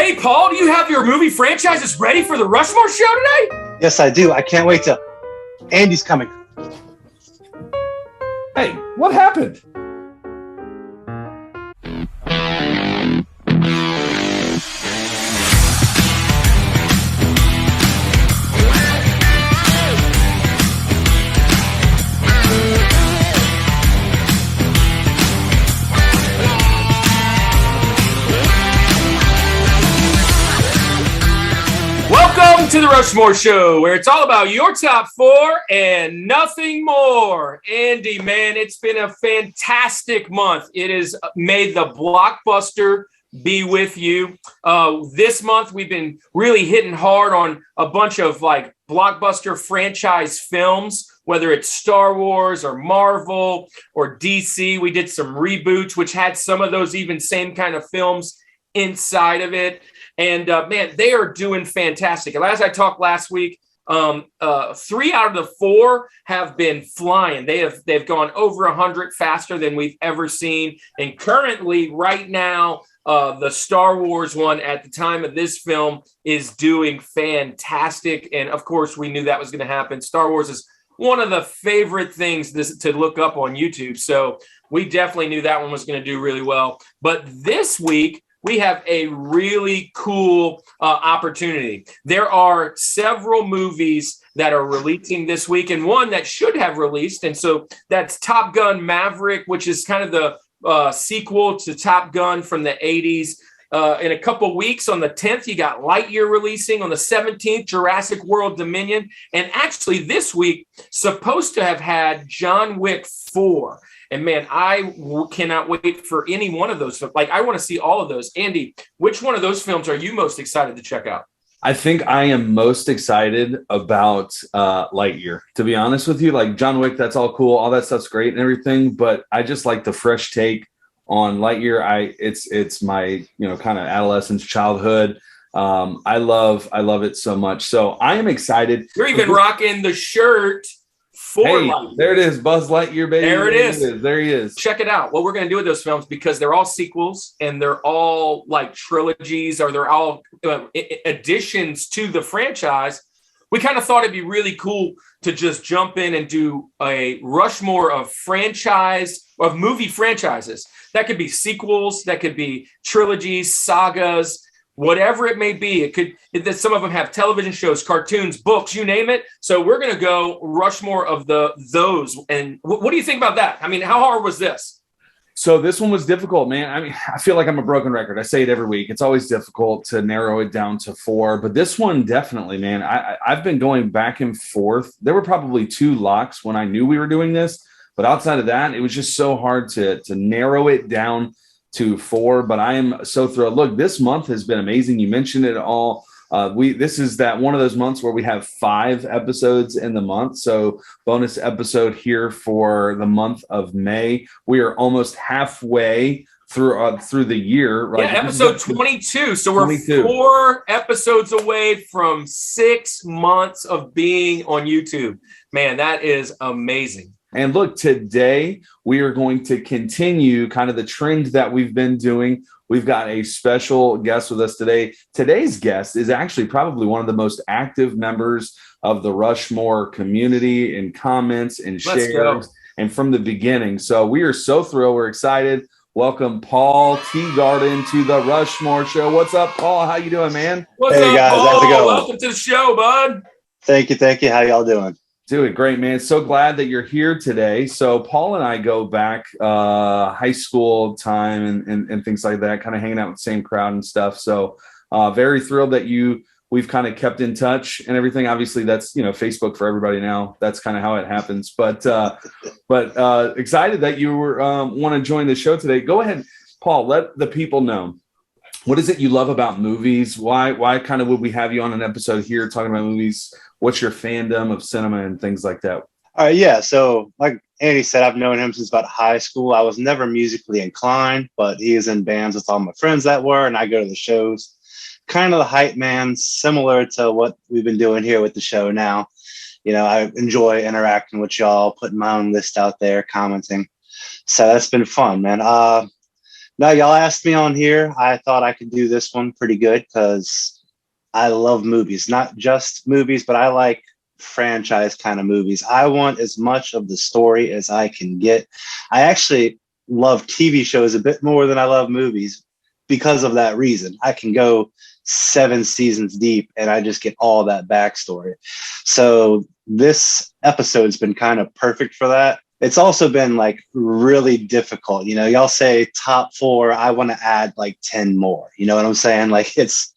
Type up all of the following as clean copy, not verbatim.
Hey, Paul, do you have your movie franchises ready for the Rushmore show today? Yes, I do. I can't wait to... Andy's coming. Hey, what happened? Welcome to the Rushmore show, where it's all about your top four and nothing more. Andy, man, it's been a fantastic month. It has made the blockbuster be with you. This month, we've been really hitting hard on a bunch of like blockbuster franchise films, whether it's Star Wars or Marvel or DC. We did some reboots, which had some of those even same kind of films inside of it. And man, they are doing fantastic. And as I talked last week, 3 out of the 4 have been flying. They've gone over 100 faster than we've ever seen. And currently, right now, the Star Wars one at the time of this film is doing fantastic. And of course, we knew that was going to happen. Star Wars is one of the favorite things to look up on YouTube. So we definitely knew that one was going to do really well. But this week, we have a really cool opportunity. There are several movies that are releasing this week, and one that should have released. And so that's Top Gun Maverick, which is kind of the sequel to Top Gun from the 80s. In a couple weeks, on the 10th, you got Lightyear releasing. On the 17th, Jurassic World Dominion. And actually this week, supposed to have had John Wick 4. And man, I cannot wait for any one of those. Like, I want to see all of those. Andy, which one of those films are you most excited to check out? I think I am most excited about Lightyear, to be honest with you. Like John Wick, that's all cool. All that stuff's great and everything. But I just like the fresh take on Lightyear. It's my, kind of adolescence, childhood. I love it so much. So I am excited. You're even rocking the shirt. Hey, there it is, Buzz Lightyear, baby. There it is. There he is. Check it out. What we're going to do with those films, because they're all sequels and they're all like trilogies, or they're all additions to the franchise. We kind of thought it'd be really cool to just jump in and do a Rushmore of movie franchises. That could be sequels, that could be trilogies, sagas, whatever it may be. Some of them have television shows, cartoons, books, you name it. So we're going to go Rushmore of those. And what do you think about that? I mean, how hard was this? So this one was difficult, man. I mean, I feel like I'm a broken record. I say it every week. It's always difficult to narrow it down to 4. But this one, definitely, man. I've been going back and forth. There were probably 2 locks when I knew we were doing this. But outside of that, it was just so hard to narrow it down to 4, but I am so thrilled. Look, this month has been amazing. You mentioned it all. This is that one of those months where we have 5 episodes in the month. So bonus episode here for the month of May. We are almost halfway through the year, right? Yeah, episode 22. So we're 22. 4 episodes away from 6 months of being on YouTube. Man, that is amazing. And look, today we are going to continue kind of the trend that we've been doing. We've got a special guest with us today. Today's guest is actually probably one of the most active members of the Rushmore community in comments and shares and from the beginning. So we are so thrilled. We're excited. Welcome, Paul Teegarden, to the Rushmore show. What's up, Paul? How you doing, man? What's up, guys? Paul? How's it going? Welcome to the show, bud. Thank you. How y'all doing? Doing great, man. So glad that you're here today. So Paul and I go back high school time and things like that, kind of hanging out with the same crowd and stuff. So very thrilled that we've kind of kept in touch and everything. Obviously, that's Facebook for everybody now. That's kind of how it happens. But excited that you want to join the show today. Go ahead, Paul. Let the people know. What is it you love about movies? Why kind of would we have you on an episode here talking about movies? What's your fandom of cinema and things like that? All right, yeah. So like Andy said, I've known him since about high school. I was never musically inclined, but he is in bands with all my friends that were, and I go to the shows. Kind of the hype man, similar to what we've been doing here with the show now. I enjoy interacting with y'all, putting my own list out there, commenting. So that's been fun, man. Now, y'all asked me on here. I thought I could do this one pretty good because I love movies, not just movies, but I like franchise kind of movies. I want as much of the story as I can get. I actually love TV shows a bit more than I love movies because of that reason. I can go 7 seasons deep and I just get all that backstory. So this episode's been kind of perfect for that. It's also been like really difficult. You know, y'all say top 4, I want to add like 10 more. You know what I'm saying? Like it's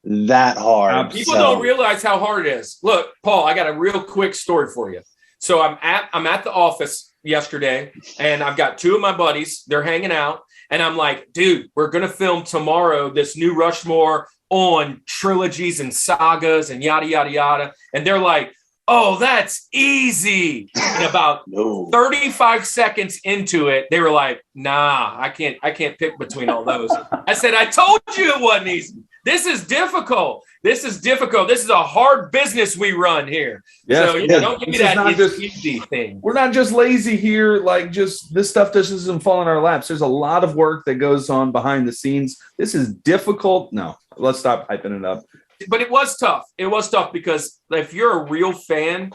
that hard. People don't realize how hard it is. Look, Paul, I got a real quick story for you. So I'm at the office yesterday and I've got 2 of my buddies. They're hanging out and I'm like, dude, we're going to film tomorrow this new Rushmore on trilogies and sagas and yada, yada, yada. And they're like, oh, that's easy. And about 35 seconds into it, they were like, nah, I can't pick between all those. I said, I told you it wasn't easy. This is difficult. This is a hard business we run here. Yes, so don't give me that easy thing. We're not just lazy here. Like just this stuff just doesn't fall in our laps. There's a lot of work that goes on behind the scenes. This is difficult. No, let's stop hyping it up. But it was tough. It was tough because if you're a real fan,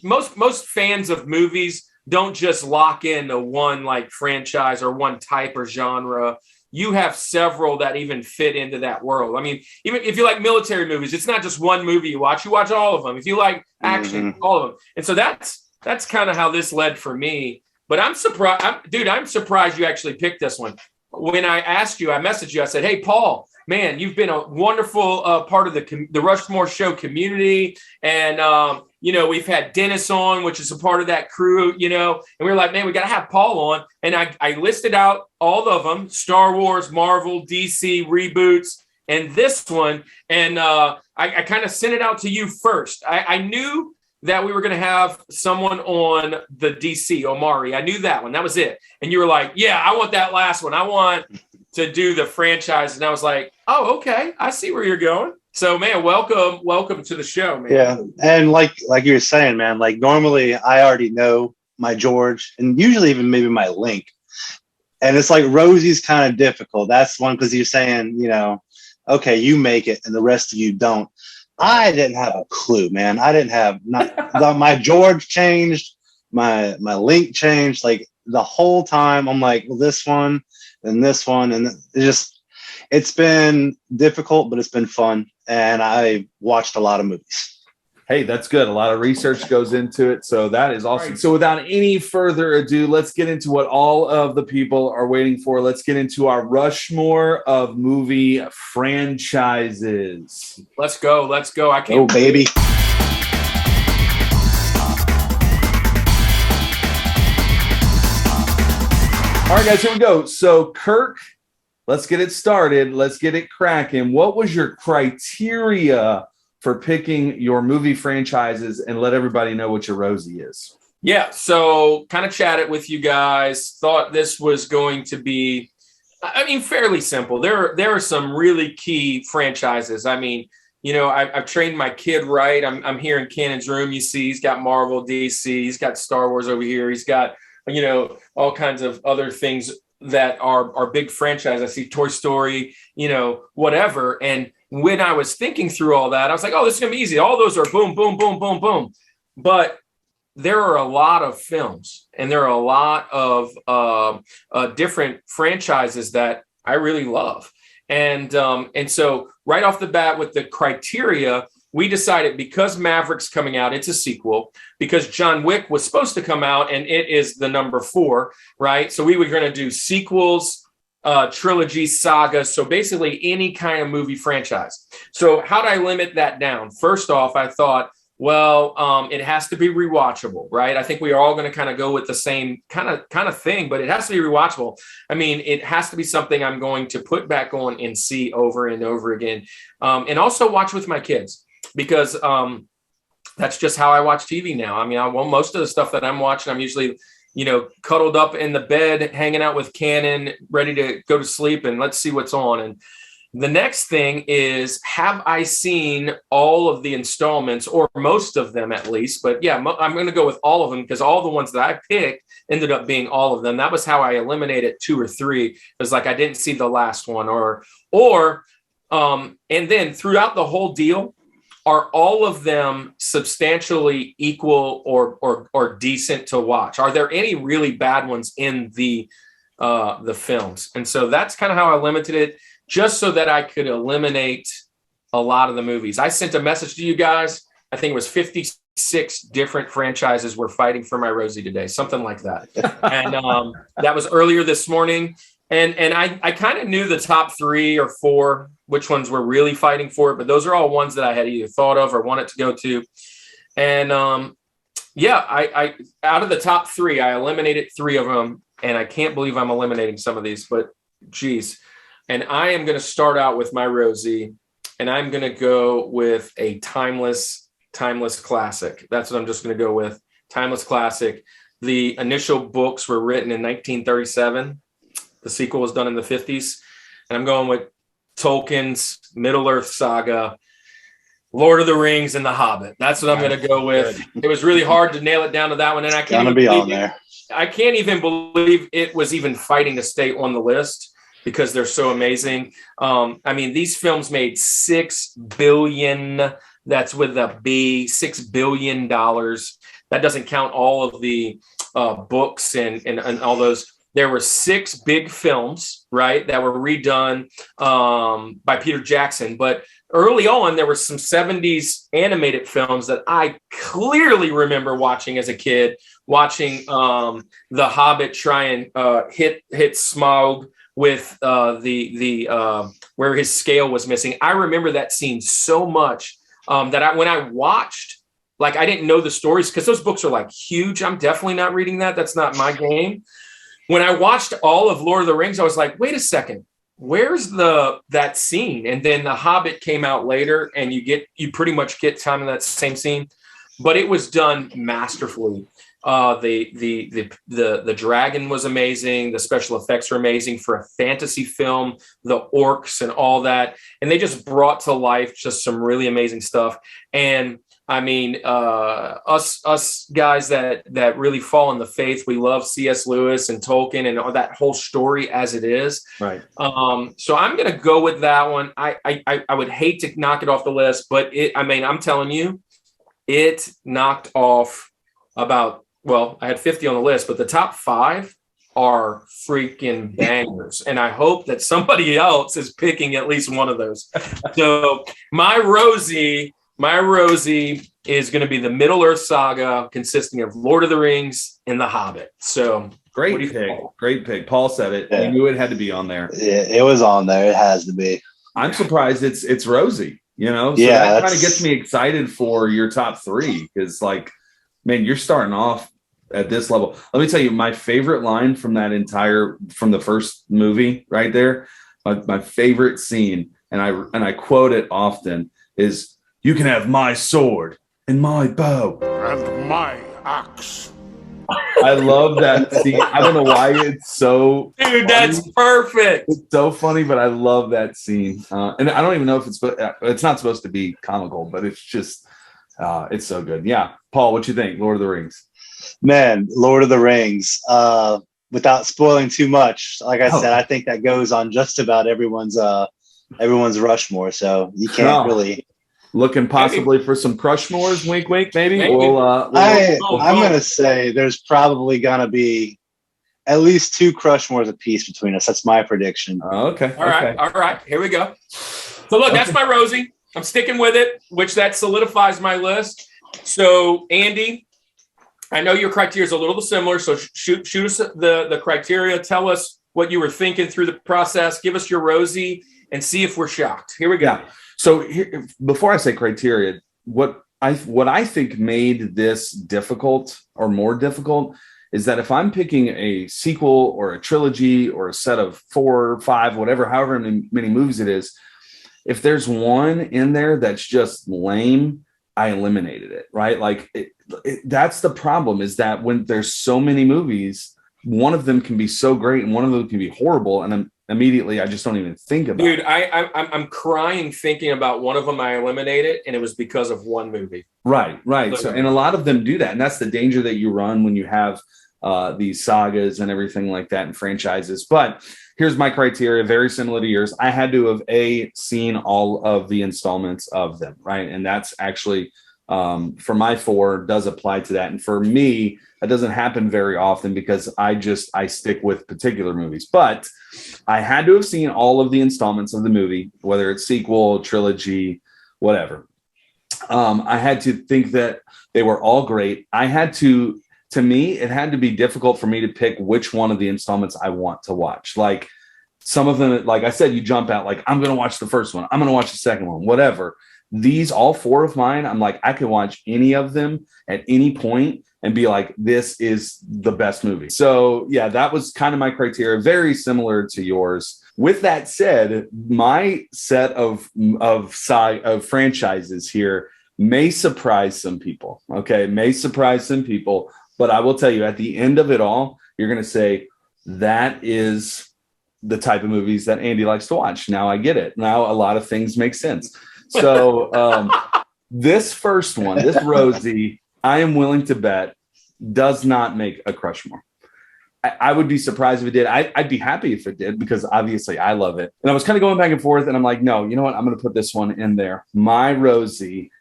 most fans of movies don't just lock into one like franchise or one type or genre. You have several that even fit into that world. I mean, even if you like military movies, it's not just one movie you watch all of them. If you like action, all of them. And so that's kind of how this led for me. But I'm surprised, I'm surprised you actually picked this one. When I asked you, I messaged you, I said, hey, Paul, man, you've been a wonderful part of the Rushmore show community. And, we've had Dennis on, which is a part of that crew, and we were like, man, we got to have Paul on. And I listed out all of them, Star Wars, Marvel, DC, Reboots, and this one. And I kind of sent it out to you first. I knew that we were going to have someone on the DC, Omari. I knew that one. That was it. And you were like, yeah, I want that last one. I want to do the franchise. And I was like, oh, okay. I see where you're going. So, man, welcome to the show, man. Yeah. And like you were saying, man, like normally I already know my George and usually even maybe my Link. And it's like Rosie's kind of difficult. That's one because you're saying, okay, you make it and the rest of you don't. I didn't have a clue, man. I didn't have my George changed, my Link changed. Like the whole time I'm like, well, this one and this one. And it's been difficult, but it's been fun. And I watched a lot of movies. Hey, that's good. A lot of research goes into it. So that is awesome. Right. So without any further ado, let's get into what all of the people are waiting for. Let's get into our Rushmore of movie franchises. Let's go. I can't. Oh, baby. All right, guys, here we go. So Kirk, let's get it started. Let's get it cracking. What was your criteria for picking your movie franchises, and let everybody know what your Rosie is? Yeah, so kind of chatted with you guys, thought this was going to be, fairly simple. There are some really key franchises. I've trained my kid right. I'm here in Cannon's room. You see, he's got Marvel, DC, he's got Star Wars over here. He's got, all kinds of other things that are big franchise. I see Toy Story, whatever. And when I was thinking through all that, I was like, oh, this is going to be easy. All those are boom, boom, boom, boom, boom. But there are a lot of films and there are a lot of different franchises that I really love. And so right off the bat with the criteria, we decided because Maverick's coming out, it's a sequel, because John Wick was supposed to come out and it is the number 4, right? So we were going to do sequels, trilogies, sagas. So basically any kind of movie franchise. So how do I limit that down? First off, I thought, well, it has to be rewatchable, right? I think we are all going to kind of go with the same kind of thing, but it has to be rewatchable. It has to be something I'm going to put back on and see over and over again. And also watch with my kids. Because that's just how I watch TV now. Most of the stuff that I'm watching, I'm usually, cuddled up in the bed, hanging out with Cannon, ready to go to sleep, and let's see what's on. And, The next thing is, have I seen all of the installments, or most of them at least? But yeah, I'm going to go with all of them, because all the ones that I picked ended up being all of them. That was how I eliminated 2 or 3. It was like I didn't see the last one, and then throughout the whole deal, are all of them substantially equal or decent to watch? Are there any really bad ones in the films? And so that's kind of how I limited it, just so that I could eliminate a lot of the movies. I sent a message to you guys. I think it was 56 different franchises were fighting for my Rosie today, something like that. And that was earlier this morning. And I kind of knew the top 3 or 4, which ones were really fighting for it. But those are all ones that I had either thought of or wanted to go to. And I out of the top 3, I eliminated 3 of them. And I can't believe I'm eliminating some of these, but geez. And I am going to start out with my Rosie, and I'm going to go with a timeless classic. That's what I'm just going to go with. Timeless classic. The initial books were written in 1937. The sequel was done in the 50s. And I'm going with Tolkien's Middle-earth saga, Lord of the Rings, and The Hobbit. That's what I'm going to go with. It was really hard to nail it down to that one. And I can't even believe it was even fighting to stay on the list, because they're so amazing. I mean, these films made $6 billion. That's with a B, $6 billion. That doesn't count all of the books and all those. There were 6 big films, right, that were redone by Peter Jackson. But early on, there were some 70s animated films that I clearly remember watching as a kid, watching The Hobbit try and hit Smaug with where his scale was missing. I remember that scene so much that when I watched, like, I didn't know the stories, because those books are like huge. I'm definitely not reading that. That's not my game. When I watched all of Lord of the Rings, I was like, wait a second, where's that scene? And then The Hobbit came out later, and you pretty much get time in that same scene, but it was done masterfully. The dragon was amazing. The special effects were amazing for a fantasy film, the orcs and all that. And they just brought to life just some really amazing stuff. And I mean, us guys that really fall in the faith, we love C.S. Lewis and Tolkien and all that whole story as it is. Right. So I'm going to go with that one. I would hate to knock it off the list, but I'm telling you, it knocked off I had 50 on the list, but the top 5 are freaking bangers. And I hope that somebody else is picking at least one of those. So my Rosie is going to be the Middle-earth saga, consisting of Lord of the Rings and The Hobbit. So great pick. Paul said it. Yeah. You knew it had to be on there. Yeah, it was on there. It has to be. I'm surprised it's Rosie, So that kind of gets me excited for your top 3, because, like, man, you're starting off at this level. Let me tell you, my favorite line from the first movie right there, my favorite scene, and I quote it often, is, "You can have my sword and my bow and my axe." I love that scene. I don't know why it's so dude, that's funny. Perfect. It's so funny, but I love that scene. And I don't even know if it's not supposed to be comical, but it's just it's so good. Yeah. Paul, what you think? Lord of the Rings. Man, Lord of the Rings. Without spoiling too much, like I said, I think that goes on just about everyone's Rushmore. So you can't really. Looking possibly for some Crushmores, wink, wink, maybe. I'm going to say there's probably going to be at least 2 Crushmores apiece between us. That's my prediction. Okay. All right. Here we go. So look, that's my Rosie. I'm sticking with it, which that solidifies my list. So Andy, I know your criteria is a little similar. So shoot us the criteria. Tell us what you were thinking through the process. Give us your Rosie and see if we're shocked. Here we go. Yeah. So before I say criteria, what I think made this difficult or more difficult is that if I'm picking a sequel or a trilogy or a set of 4 or 5, however many movies it is, if there's one in there that's just lame, I eliminated it, right? Like that's the problem, is that when there's so many movies, one of them can be so great and one of them can be horrible. And immediately. I just don't even think about Dude, it. I'm crying thinking about one of them I eliminated, and it was because of one movie. Right. So, and a lot of them do that. And that's the danger that you run when you have these sagas and everything like that and franchises. But here's my criteria, very similar to yours. I had to have seen all of the installments of them, right? And that's actually for my 4 does apply to that. And for me, that doesn't happen very often because I stick with particular movies. But I had to have seen all of the installments of the movie, whether it's sequel, trilogy, whatever. I had to think that they were all great. To me, it had to be difficult for me to pick which one of the installments I want to watch. Like some of them, like I said, you jump out like, I'm going to watch the first one. I'm going to watch the second one, whatever. These, all 4 of mine, I'm like, I can watch any of them at any point and be like, this is the best movie. So yeah, that was kind of my criteria, very similar to yours. With that said, my set of franchises here may surprise some people. Okay, may surprise some people, but I will tell you, at the end of it all, you're going to say that is the type of movies that Andy likes to watch. Now I get it. Now a lot of things make sense. So this first one, this Rosie, I am willing to bet does not make a Crushmore. I would be surprised if it did. I'd be happy if it did because obviously I love it. And I was kind of going back and forth and I'm like, no, you know what? I'm going to put this one in there. My Rosie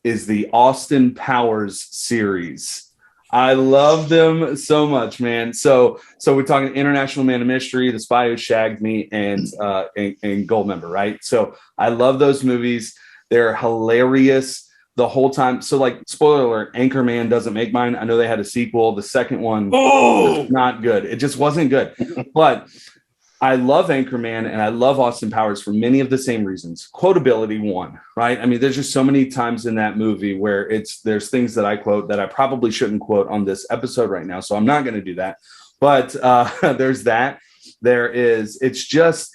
is the Austin Powers series. I love them so much, man. So we're talking International Man of Mystery, The Spy Who Shagged Me, and Goldmember, right? So I love those movies. They're hilarious the whole time. So like, spoiler alert, Anchorman doesn't make mine. I know they had a sequel. The second one was not good. It just wasn't good. But I love Anchorman and I love Austin Powers for many of the same reasons. Quotability, one, right? I mean, there's just so many times in that movie where there's things that I quote that I probably shouldn't quote on this episode right now. So I'm not going to do that. But there's that. It's just,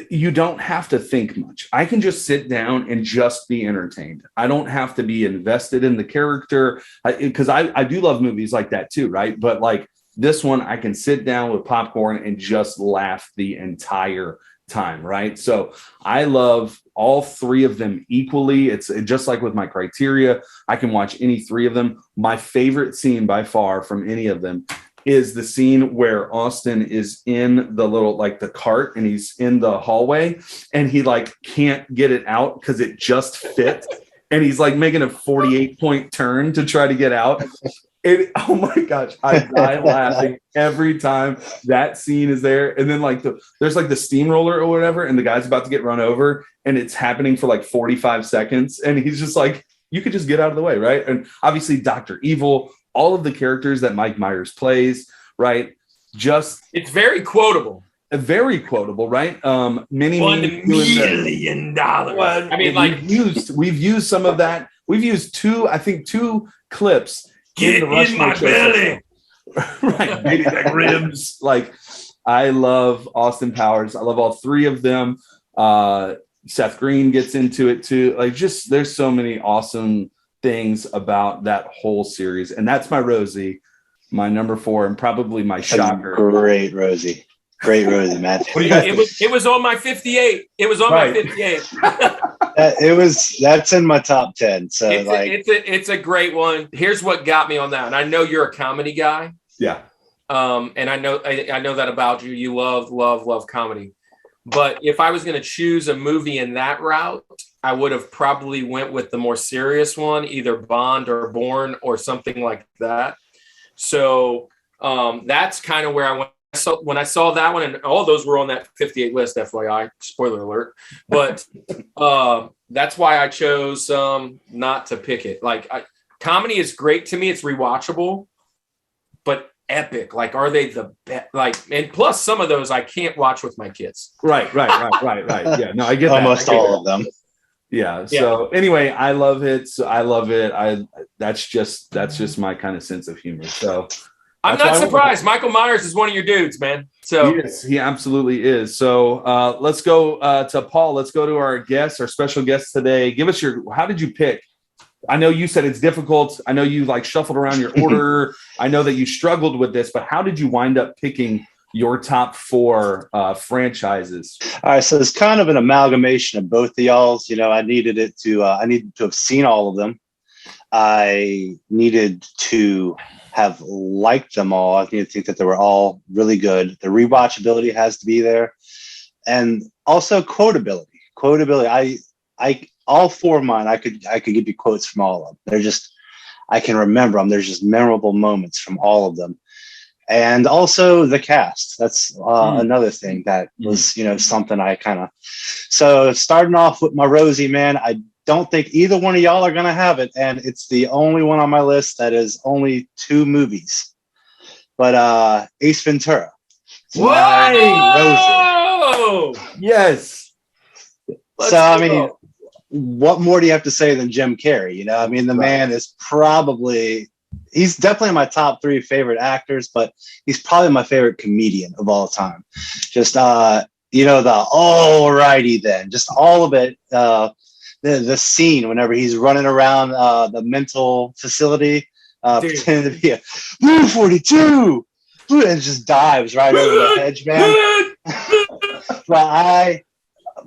you don't have to think much. I can just sit down and just be entertained. I don't have to be invested in the character because I do love movies like that too, right? But like, this one, I can sit down with popcorn and just laugh the entire time, right? So I love all 3 of them equally. It's just like with my criteria. I can watch any 3 of them. My favorite scene by far from any of them is the scene where Austin is in the little, like the cart, and he's in the hallway and he like can't get it out because it just fits. And he's like making a 48-point turn to try to get out. Oh my gosh, I die laughing every time that scene is there. And then like there's like the steamroller or whatever, and the guy's about to get run over, and it's happening for like 45 seconds. And he's just like, you could just get out of the way, right? And obviously Dr. Evil, all of the characters that Mike Myers plays, right? It's very quotable. Very quotable, right? $1 million. Well, I mean, like we've used some of that. We've used 2 clips. Get in my belly. Right. Maybe like ribs. Like, I love Austin Powers. I love all 3 of them. Seth Green gets into it too. Like, just there's so many awesome things about that whole series. And that's my Rosie, my number 4, and probably my shocker. Great Rosie, man. It was on my 58. It was on my 58. That's in my top 10. So it's a great one. Here's what got me on that. And I know you're a comedy guy. Yeah. And I know that about you. You love comedy. But if I was going to choose a movie in that route, I would have probably went with the more serious one, either Bond or Bourne or something like that. So that's kind of where I went. So when I saw that one, and all those were on that 58 list, FYI, spoiler alert, but that's why I chose not to pick it. Like, comedy is great to me. It's rewatchable, but epic. Like, are they the best? Like, and plus some of those I can't watch with my kids. Right. Yeah, no, I get that. Almost all of them. Yeah. So anyway, I love it. That's just my kind of sense of humor. So I'm not surprised. Michael Myers is one of your dudes, man. So he absolutely is. So let's go to Paul. Let's go to our special guest today. Give us how did you pick? I know you said it's difficult. I know you like shuffled around your order. I know that you struggled with this, but how did you wind up picking your top 4 franchises. All right, so it's kind of an amalgamation of both of y'all's. You know, I needed to have seen all of them. I needed to have liked them all. I needed to think that they were all really good. The rewatchability has to be there, and also quotability. I all 4 of mine, I could give you quotes from all of them. They're just, I can remember them. There's just memorable moments from all of them. And also the cast. That's another thing that was, something I kind of. So starting off with my Rosie, man, I don't think either one of y'all are going to have it. And it's the only one on my list that is only 2 movies. But Ace Ventura. Whoa! Rosie. Yes. I mean, what more do you have to say than Jim Carrey? You know, I mean, the man is he's definitely my top 3 favorite actors, but he's probably my favorite comedian of all time. Just, the alrighty then, just all of it. The scene whenever he's running around the mental facility, pretending to be a Blue 42, and just dives right over the hedge, man. But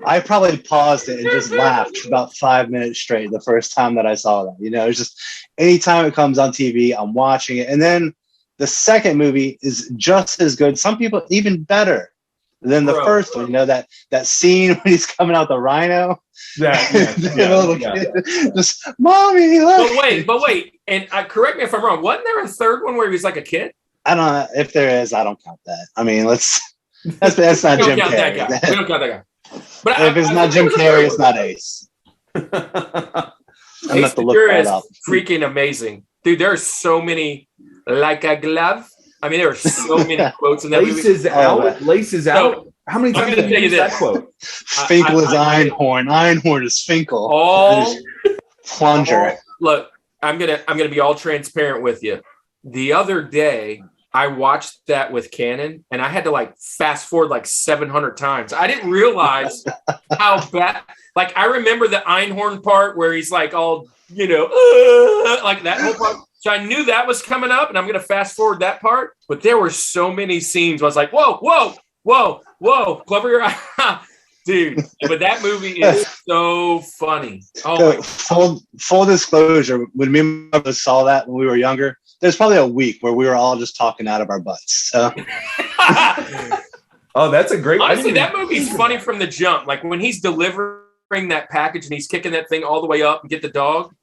I probably paused it and just laughed for about 5 minutes straight the first time that I saw that. You know, it's just anytime it comes on TV, I'm watching it. And then the second movie is just as good. Some people even better than the first one. You know, that scene when he's coming out the rhino. Kid, just mommy. Look. But wait. And correct me if I'm wrong. Wasn't there a third one where he was like a kid? I don't know if there is. I don't count that. I mean, that's not Jim Carrey. We don't count that guy. But if it's not Jim Carrey, it's not Ace. Ace Ventura is freaking amazing, dude. There are so many, like a glove. I mean, there are so many quotes in that movie. Laces out. How many times did you use that quote? Finkel is Einhorn. Einhorn is Finkel. Plunger. Look, I'm gonna be all transparent with you. The other day, I watched that with Canon, and I had to fast forward 700 times. I didn't realize how bad. I remember the Einhorn part where he's all, like that whole part. So I knew that was coming up, and I'm going to fast forward that part. But there were so many scenes where I was like, whoa, cover your eye. Dude, but that movie is so funny. Oh, full disclosure, when me and my brother saw that when we were younger, there's probably a week where we were all just talking out of our butts. So. Oh, that's a great. Honestly, that movie's funny from the jump. Like when he's delivering that package and he's kicking that thing all the way up and get the dog.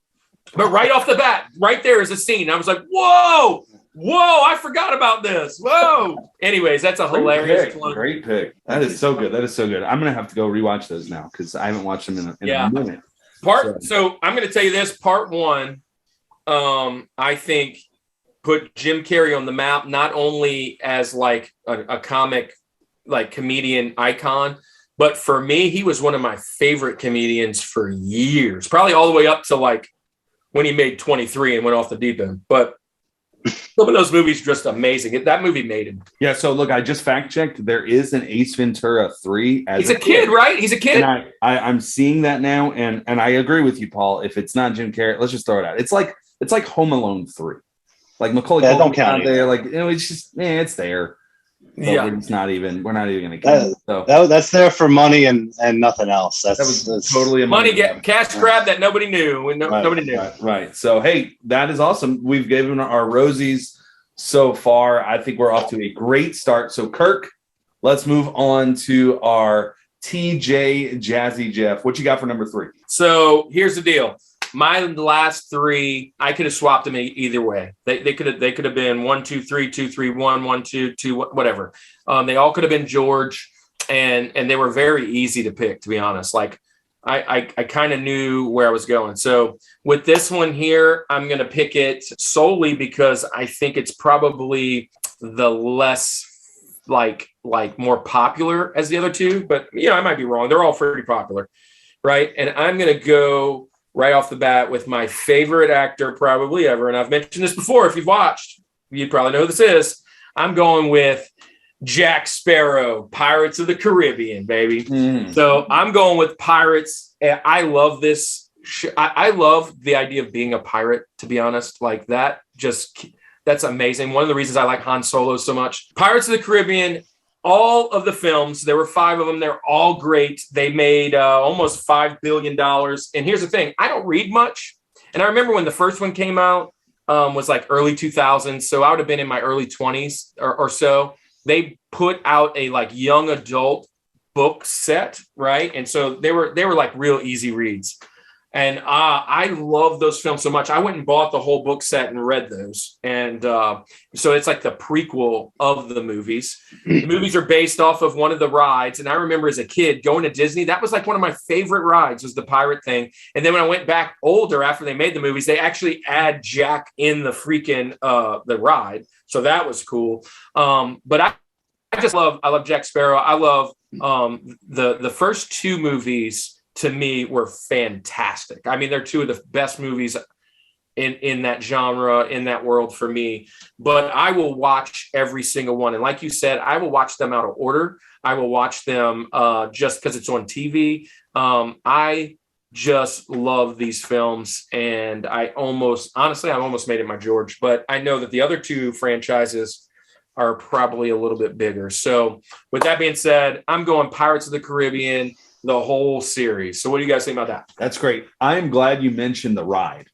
But right off the bat, right there is a scene. I was like, whoa, I forgot about this. Whoa. Anyways, that's a hilarious one. Great pick. That is so good. I'm going to have to go rewatch those now because I haven't watched them in a minute. So I'm going to tell you this. Part 1, I think, put Jim Carrey on the map, not only as a comic, comedian icon, but for me, he was one of my favorite comedians for years, probably all the way up to when he made 23 and went off the deep end. But some of those movies are just amazing. That movie made him. Yeah. So look, I just fact checked. There is an Ace Ventura 3. He's a kid, right? He's a kid. And I'm seeing that now, and I agree with you, Paul. If it's not Jim Carrey, let's just throw it out. It's like Home Alone 3. Macaulay Culkin don't count there. It's just it's there. But we're not even going to count it. So that's there for money and nothing else. That's totally a money cash grab that nobody knew. Nobody knew. Right. So hey, that is awesome. We've given our Rosies so far. I think we're off to a great start. So Kirk, let's move on to our TJ Jazzy Jeff. What you got for number 3? So here's the deal. My last 3, I could have swapped them either way. They could have been 1, 2, 3, 2, 3, 1, 1, 2, 2, whatever. They all could have been George, and they were very easy to pick, to be honest. I kind of knew where I was going. So with this one here, I'm going to pick it solely because I think it's probably the less more popular as the other 2. But I might be wrong. They're all pretty popular, right? And I'm going to go right off the bat with my favorite actor probably ever. And I've mentioned this before. If you've watched, you'd probably know who this is. I'm going with Jack Sparrow, Pirates of the Caribbean, baby. So I'm going with Pirates. I love this. I love the idea of being a pirate, to be honest. That's amazing. One of the reasons I like Han Solo so much. Pirates of the Caribbean, all of the films, there were 5 of them. They're all great. They made almost $5 billion. And here's the thing. I don't read much. And I remember when the first one came out was like early 2000s. So I would have been in my early 20s or so. They put out a like young adult book set, right? And so they were like real easy reads. And I love those films so much. I went and bought the whole book set and read those. And so it's like the prequel of the movies. The movies are based off of one of the rides. And I remember as a kid going to Disney, that was like one of my favorite rides was the pirate thing. And then when I went back older after they made the movies, they actually add Jack in the freaking the ride. So that was cool. But I love Jack Sparrow. I love the first 2 movies. To me, were fantastic. I mean, they're 2 of the best movies in that genre, in that world for me. But I will watch every single one. And like you said, I will watch them out of order. I will watch them just because it's on TV. I just love these films. And I almost made it my George. But I know that the other 2 franchises are probably a little bit bigger. So with that being said, I'm going Pirates of the Caribbean, the whole series. So what do you guys think about that? That's great. I am glad you mentioned the ride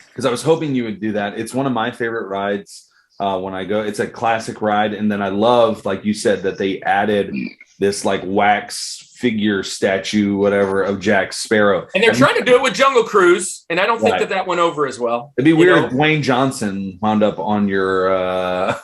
because I was hoping you would do that. It's one of my favorite rides when I go. It's a classic ride. And then I love, like you said, that they added this like wax figure statue, whatever, of Jack Sparrow. And they're trying to do it with Jungle Cruise. And I don't think that went over as well. It'd be weird if Dwayne Johnson wound up on your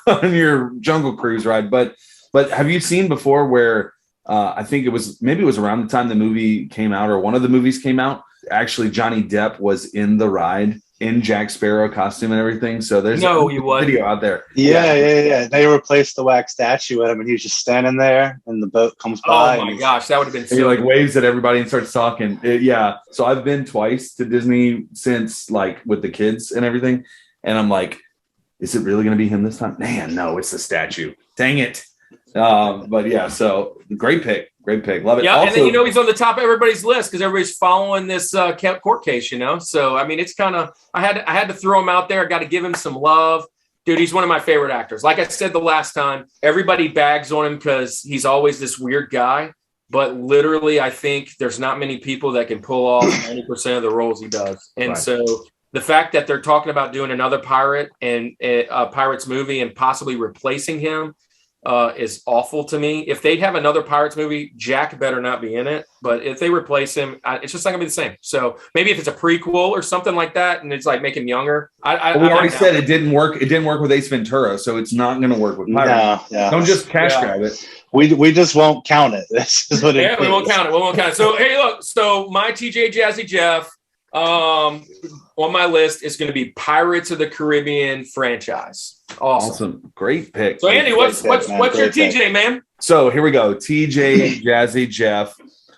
on your Jungle Cruise ride. But have you seen before where I think it was around the time the movie came out or one of the movies came out. Actually, Johnny Depp was in the ride in Jack Sparrow costume and everything. So there's a video out there. Yeah. They replaced the wax statue with him and he was just standing there and the boat comes by. Oh my gosh, that would have been silly. He like waves at everybody and starts talking. So I've been twice to Disney since like with the kids and everything. And I'm like, is it really going to be him this time? Man, no, it's the statue. Dang it. But yeah, so great pick, love it. Yeah, also, and then he's on the top of everybody's list because everybody's following this court case, So I mean, it's kind of I had to throw him out there. I got to give him some love, dude. He's one of my favorite actors. Like I said the last time, everybody bags on him because he's always this weird guy. But literally, I think there's not many people that can pull off 90% of the roles he does, and so. The fact that they're talking about doing another pirate and a Pirates movie and possibly replacing him is awful to me. If they'd have another Pirates movie, Jack better not be in it. But if they replace him, it's just not gonna be the same. So maybe if it's a prequel or something like that, and it's like make him younger. We already said it didn't work. It didn't work with Ace Ventura, so it's not gonna work with Pirates. No. Don't just cash grab it. We just won't count it. This is what we won't count it. We won't count it. So hey, look. So my TJ Jazzy Jeff. On my list is going to be Pirates of the Caribbean franchise. Awesome. Great pick. So Andy, what's your TJ, man? So here we go. TJ, Jazzy, Jeff.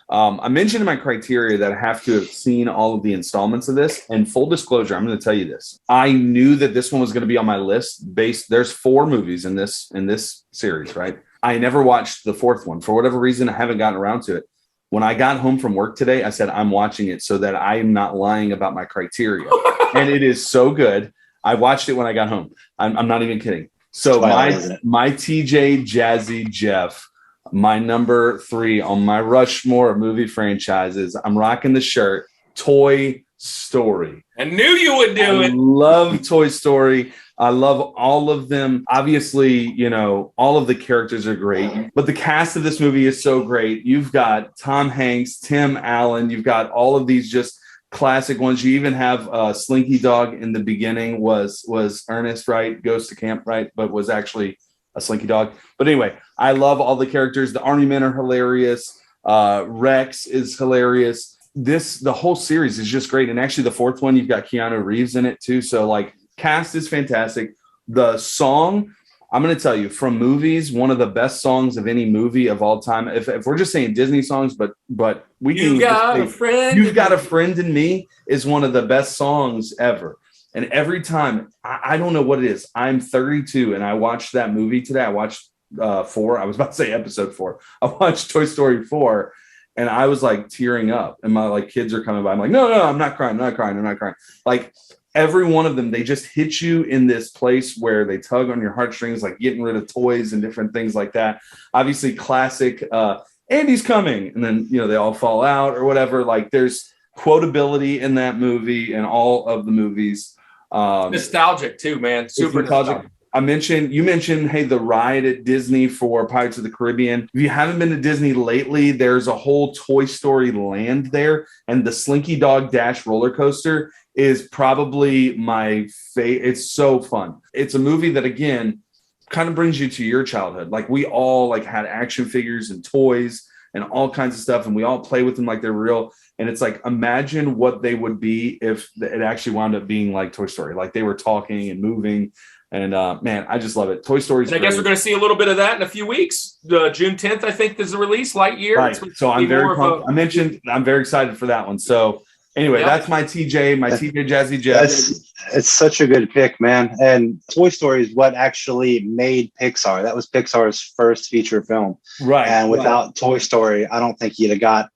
I mentioned in my criteria that I have to have seen all of the installments of this. And full disclosure, I'm going to tell you this. I knew that this one was going to be on my list. There's 4 movies in this series, right? I never watched the 4th one. For whatever reason, I haven't gotten around to it. When I got home from work today, I said, I'm watching it so that I am not lying about my criteria. And it is so good. I watched it when I got home. I'm not even kidding. So my TJ Jazzy Jeff, my number 3 on my Rushmore movie franchises, I'm rocking the shirt, Toy Story. I knew you would do it. Love Toy Story. I love all of them. Obviously, all of the characters are great, but the cast of this movie is so great. You've got Tom Hanks, Tim Allen. You've got all of these just classic ones. You even have Slinky Dog in the beginning was Ernest, right? Goes to camp, right? But was actually a Slinky Dog. But anyway, I love all the characters. The Army Men are hilarious. Rex is hilarious. The whole series is just great. And actually the 4th one, you've got Keanu Reeves in it too. So like, cast is fantastic. The song, I'm going to tell you, from movies, one of the best songs of any movie of all time. If we're just saying Disney songs, but we can. You've Got a Friend in Me is one of the best songs ever. And every time, I don't know what it is. I'm 32 and I watched that movie today. I watched 4. I was about to say episode 4. I watched Toy Story 4. And I was like tearing up, and my like kids are coming by. I'm like, no, I'm not crying. Like every one of them, they just hit you in this place where they tug on your heartstrings, like getting rid of toys and different things like that. Obviously classic, Andy's coming. And then, they all fall out or whatever. Like there's quotability in that movie and all of the movies. Nostalgic too, man. Super nostalgic. You mentioned, hey, the ride at Disney for Pirates of the Caribbean. If you haven't been to Disney lately, there's a whole Toy Story land there. And the Slinky Dog Dash roller coaster is probably my favorite. It's so fun. It's a movie that, again, kind of brings you to your childhood. Like we all like had action figures and toys and all kinds of stuff. And we all play with them like they're real. And it's like, imagine what they would be if it actually wound up being like Toy Story. Like they were talking and moving. And man, I just love it. Toy Story. I guess we're going to see a little bit of that in a few weeks. June 10th, I think, is the release. Lightyear. Right. So I'm very pumped. I'm very excited for that one. So anyway, that's my TJ Jazzy Jeff. It's such a good pick, man. And Toy Story is what actually made Pixar. That was Pixar's first feature film. Right. And without Toy Story, I don't think you'd have got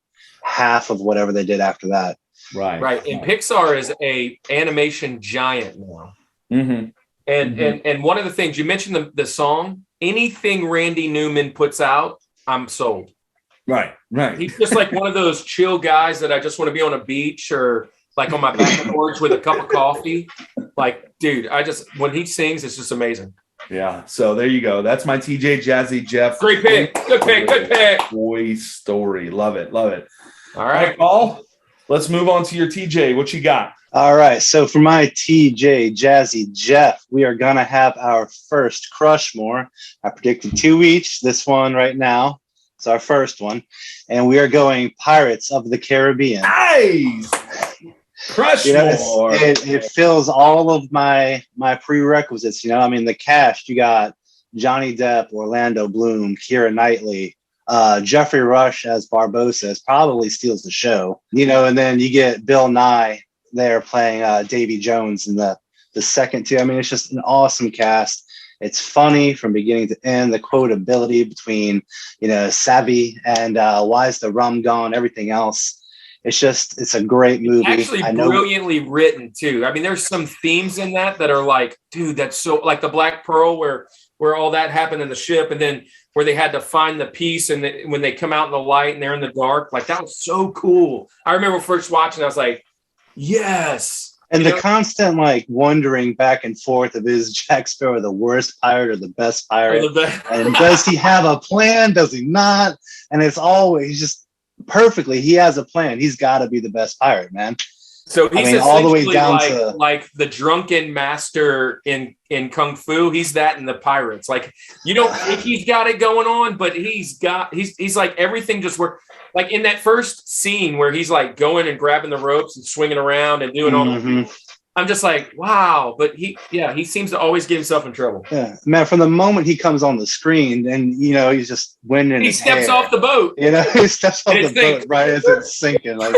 half of whatever they did after that. Right. Right. And Pixar is a animation giant now. Mm-hmm. And one of the things you mentioned, the song, anything Randy Newman puts out, I'm sold. Right. He's just like one of those chill guys that I just want to be on a beach or like on my back porch with a cup of coffee. Like, dude, when he sings, it's just amazing. Yeah. So there you go. That's my TJ Jazzy Jeff. Great pick. Good pick. Toy Story. Love it. All right, Paul, let's move on to your TJ. What you got? All right, so for my TJ Jazzy Jeff, we are going to have our first Crushmore. I predicted 2 each. This one right now is our first one. And we are going Pirates of the Caribbean. Nice! Crushmore. It fills all of my prerequisites. The cast, you got Johnny Depp, Orlando Bloom, Keira Knightley, Jeffrey Rush as Barbossa probably steals the show. And then you get Bill Nye there playing Davy Jones in the second two. It's just an awesome cast. It's funny from beginning to end. The quotability between Savvy and Why's the Rum Gone, everything else. It's a great movie. Actually brilliantly written too. There's some themes in that are like, dude, that's so like the Black Pearl where all that happened in the ship, and then where they had to find the piece, and when they come out in the light and they're in the dark, like that was so cool. I remember first watching, I was like, yes. And the constant wondering back and forth of, is Jack Sparrow the worst pirate or the best pirate? And does he have a plan? Does he not? And it's always just perfectly, he has a plan. He's got to be the best pirate, man. So he's all the way down like the drunken master in Kung Fu. He's that in the Pirates. Like, you don't think he's got it going on, but he's like everything just works. Like in that first scene where he's like going and grabbing the ropes and swinging around and doing all the I'm just like, wow. But he seems to always get himself in trouble. Yeah, man. From the moment he comes on the screen, and he's just winning. He steps off the boat. He steps off the boat right as it's sinking. Like,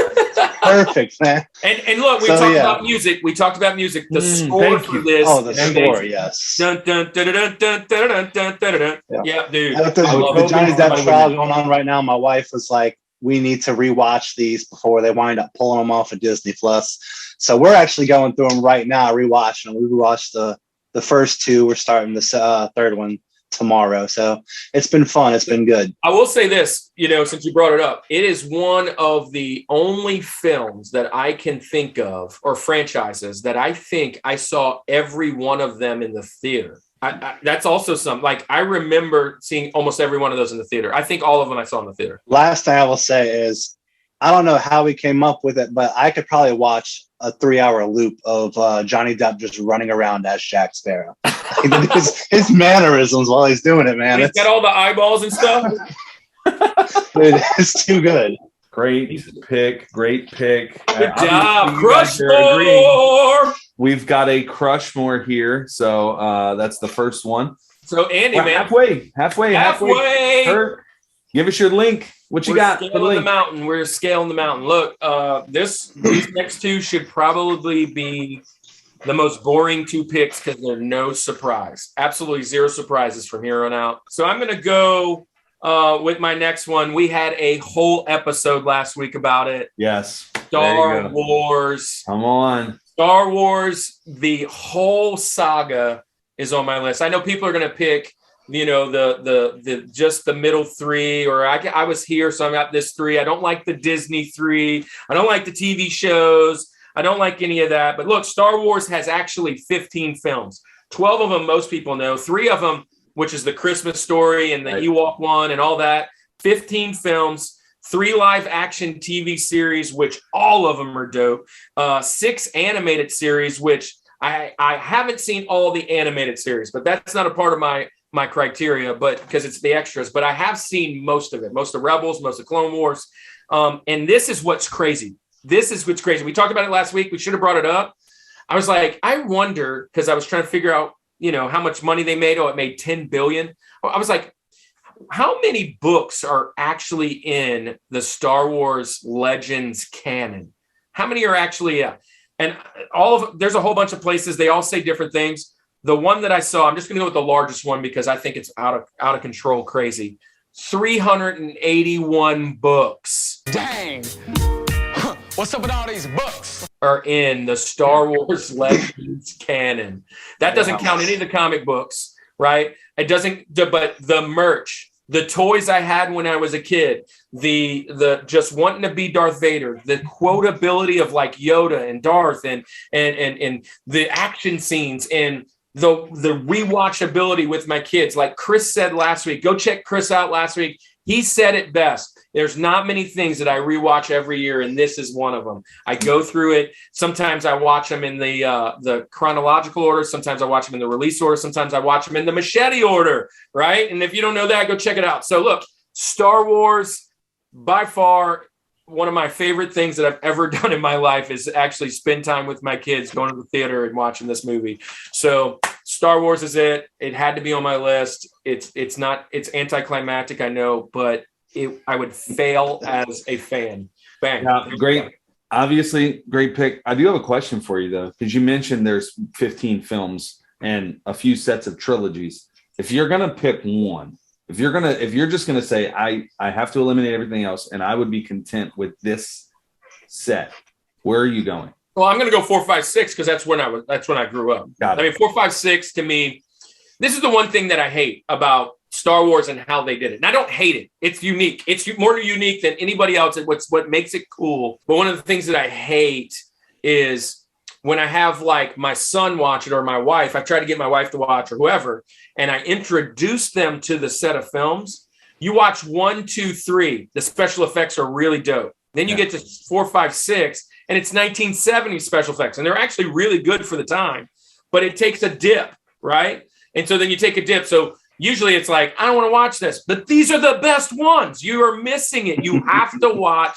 perfect, man. And look, we talked about music. We talked about music. The score for this. Oh, the score, yes. Dun, dun, dun, dun, dun, dun, dun, dun, dun, dun. Yeah, dude. The Johnny Depp trial going on right now. My wife was like, we need to rewatch these before they wind up pulling them off of Disney Plus. So we're actually going through them right now, rewatching them. We rewatched the first two. We're starting the third one tomorrow. So it's been fun. It's been good. I will say this, since you brought it up, it is one of the only films that I can think of, or franchises, that I think I saw every one of them in the theater. That's also something. Like, I remember seeing almost every one of those in the theater. I think all of them I saw in the theater. Last thing I will say is, I don't know how we came up with it, but I could probably watch a 3-hour loop of Johnny Depp just running around as Jack Sparrow. his mannerisms while he's doing it, man. He's got all the eyeballs and stuff. Dude, it's too good. Great pick. Good job. Crushmore. We've got a Crushmore here. So that's the first one. So Andy, man. Halfway. Kirk, give us your link. What you got? We're scaling the mountain. Look, these next two should probably be the most boring two picks because they're no surprise. Absolutely zero surprises from here on out. So I'm going to go with my next one. We had a whole episode last week about it. Yes. Star Wars. Come on. Star Wars, the whole saga is on my list. I know people are going to pick, the just the middle three, or I was here, so I got this three. I don't like the Disney three. I don't like the TV shows. I don't like any of that. But look, Star Wars has actually 15 films. 12 of them most people know. 3 of them, which is the Christmas Story and the Ewok one and all that. 15 films, 3 live action TV series, which all of them are dope. 6 animated series, which I haven't seen all the animated series, but that's not a part of my criteria, but because it's the extras. But I have seen most of it, most of Rebels, most of Clone Wars. And this is what's crazy. We talked about it last week. We should have brought it up. I was like, I wonder, because I was trying to figure out, how much money they made. Oh, it made $10 billion. I was like, how many books are actually in the Star Wars Legends canon? How many are actually and there's a whole bunch of places. They all say different things. The one that I saw, I'm just going to go with the largest one because I think it's out of control crazy. 381 books. Dang. What's up with all these books? Are in the Star Wars Legends canon. That doesn't count any of the comic books, right? It doesn't, but the merch, the toys I had when I was a kid, the just wanting to be Darth Vader, the quotability of like Yoda and Darth and the action scenes and the rewatchability with my kids. Like Chris said last week, go check Chris out last week. He said it best. There's not many things that I rewatch every year, and this is one of them. I go through it. Sometimes I watch them in the chronological order. Sometimes I watch them in the release order. Sometimes I watch them in the machete order, right? And if you don't know that, go check it out. So look, Star Wars, by far, one of my favorite things that I've ever done in my life is actually spend time with my kids, going to the theater and watching this movie. So Star Wars is it. It had to be on my list. It's anticlimactic, I know, but I would fail as a fan. Bang. Yeah, great. Obviously, great pick. I do have a question for you, though, because you mentioned there's 15 films and a few sets of trilogies. If you're going to pick one, if you're just going to say, I have to eliminate everything else, and I would be content with this set, where are you going? Well, I'm going to go 4, 5, 6 because that's when I grew up. Got it. I mean, 4, 5, 6 to me, this is the one thing that I hate about Star Wars and how they did it. And I don't hate it. It's unique. It's more unique than anybody else. And what makes it cool. But one of the things that I hate is when I have like my son watch it or my wife, I try to get my wife to watch or whoever, and I introduce them to the set of films. You watch 1, 2, 3, the special effects are really dope. Then you get to 4, 5, 6, and it's 1970s special effects. And they're actually really good for the time, but it takes a dip, right? And so then you take a dip. So usually it's like, I don't want to watch this, but these are the best ones. You are missing it. You have to watch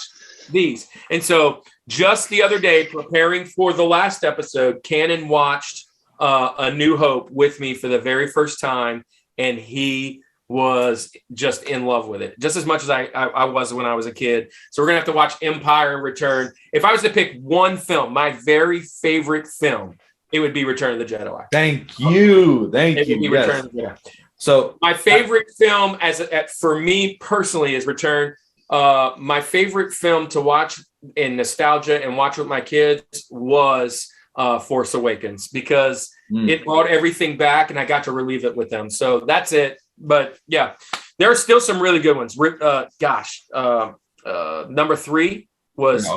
these. And so just the other day, preparing for the last episode, Cannon watched A New Hope with me for the very first time, and he was just in love with it, just as much as I was when I was a kid. So we're going to have to watch Empire and Return. If I was to pick one film, my very favorite film, it would be Return of the Jedi. Thank you. Thank you. Yes. Return of the Jedi. So my favorite film for me personally is Return. My favorite film to watch in nostalgia and watch with my kids was Force Awakens because it brought everything back and I got to relive it with them. So that's it. But yeah, there are still some really good ones. Number 3 was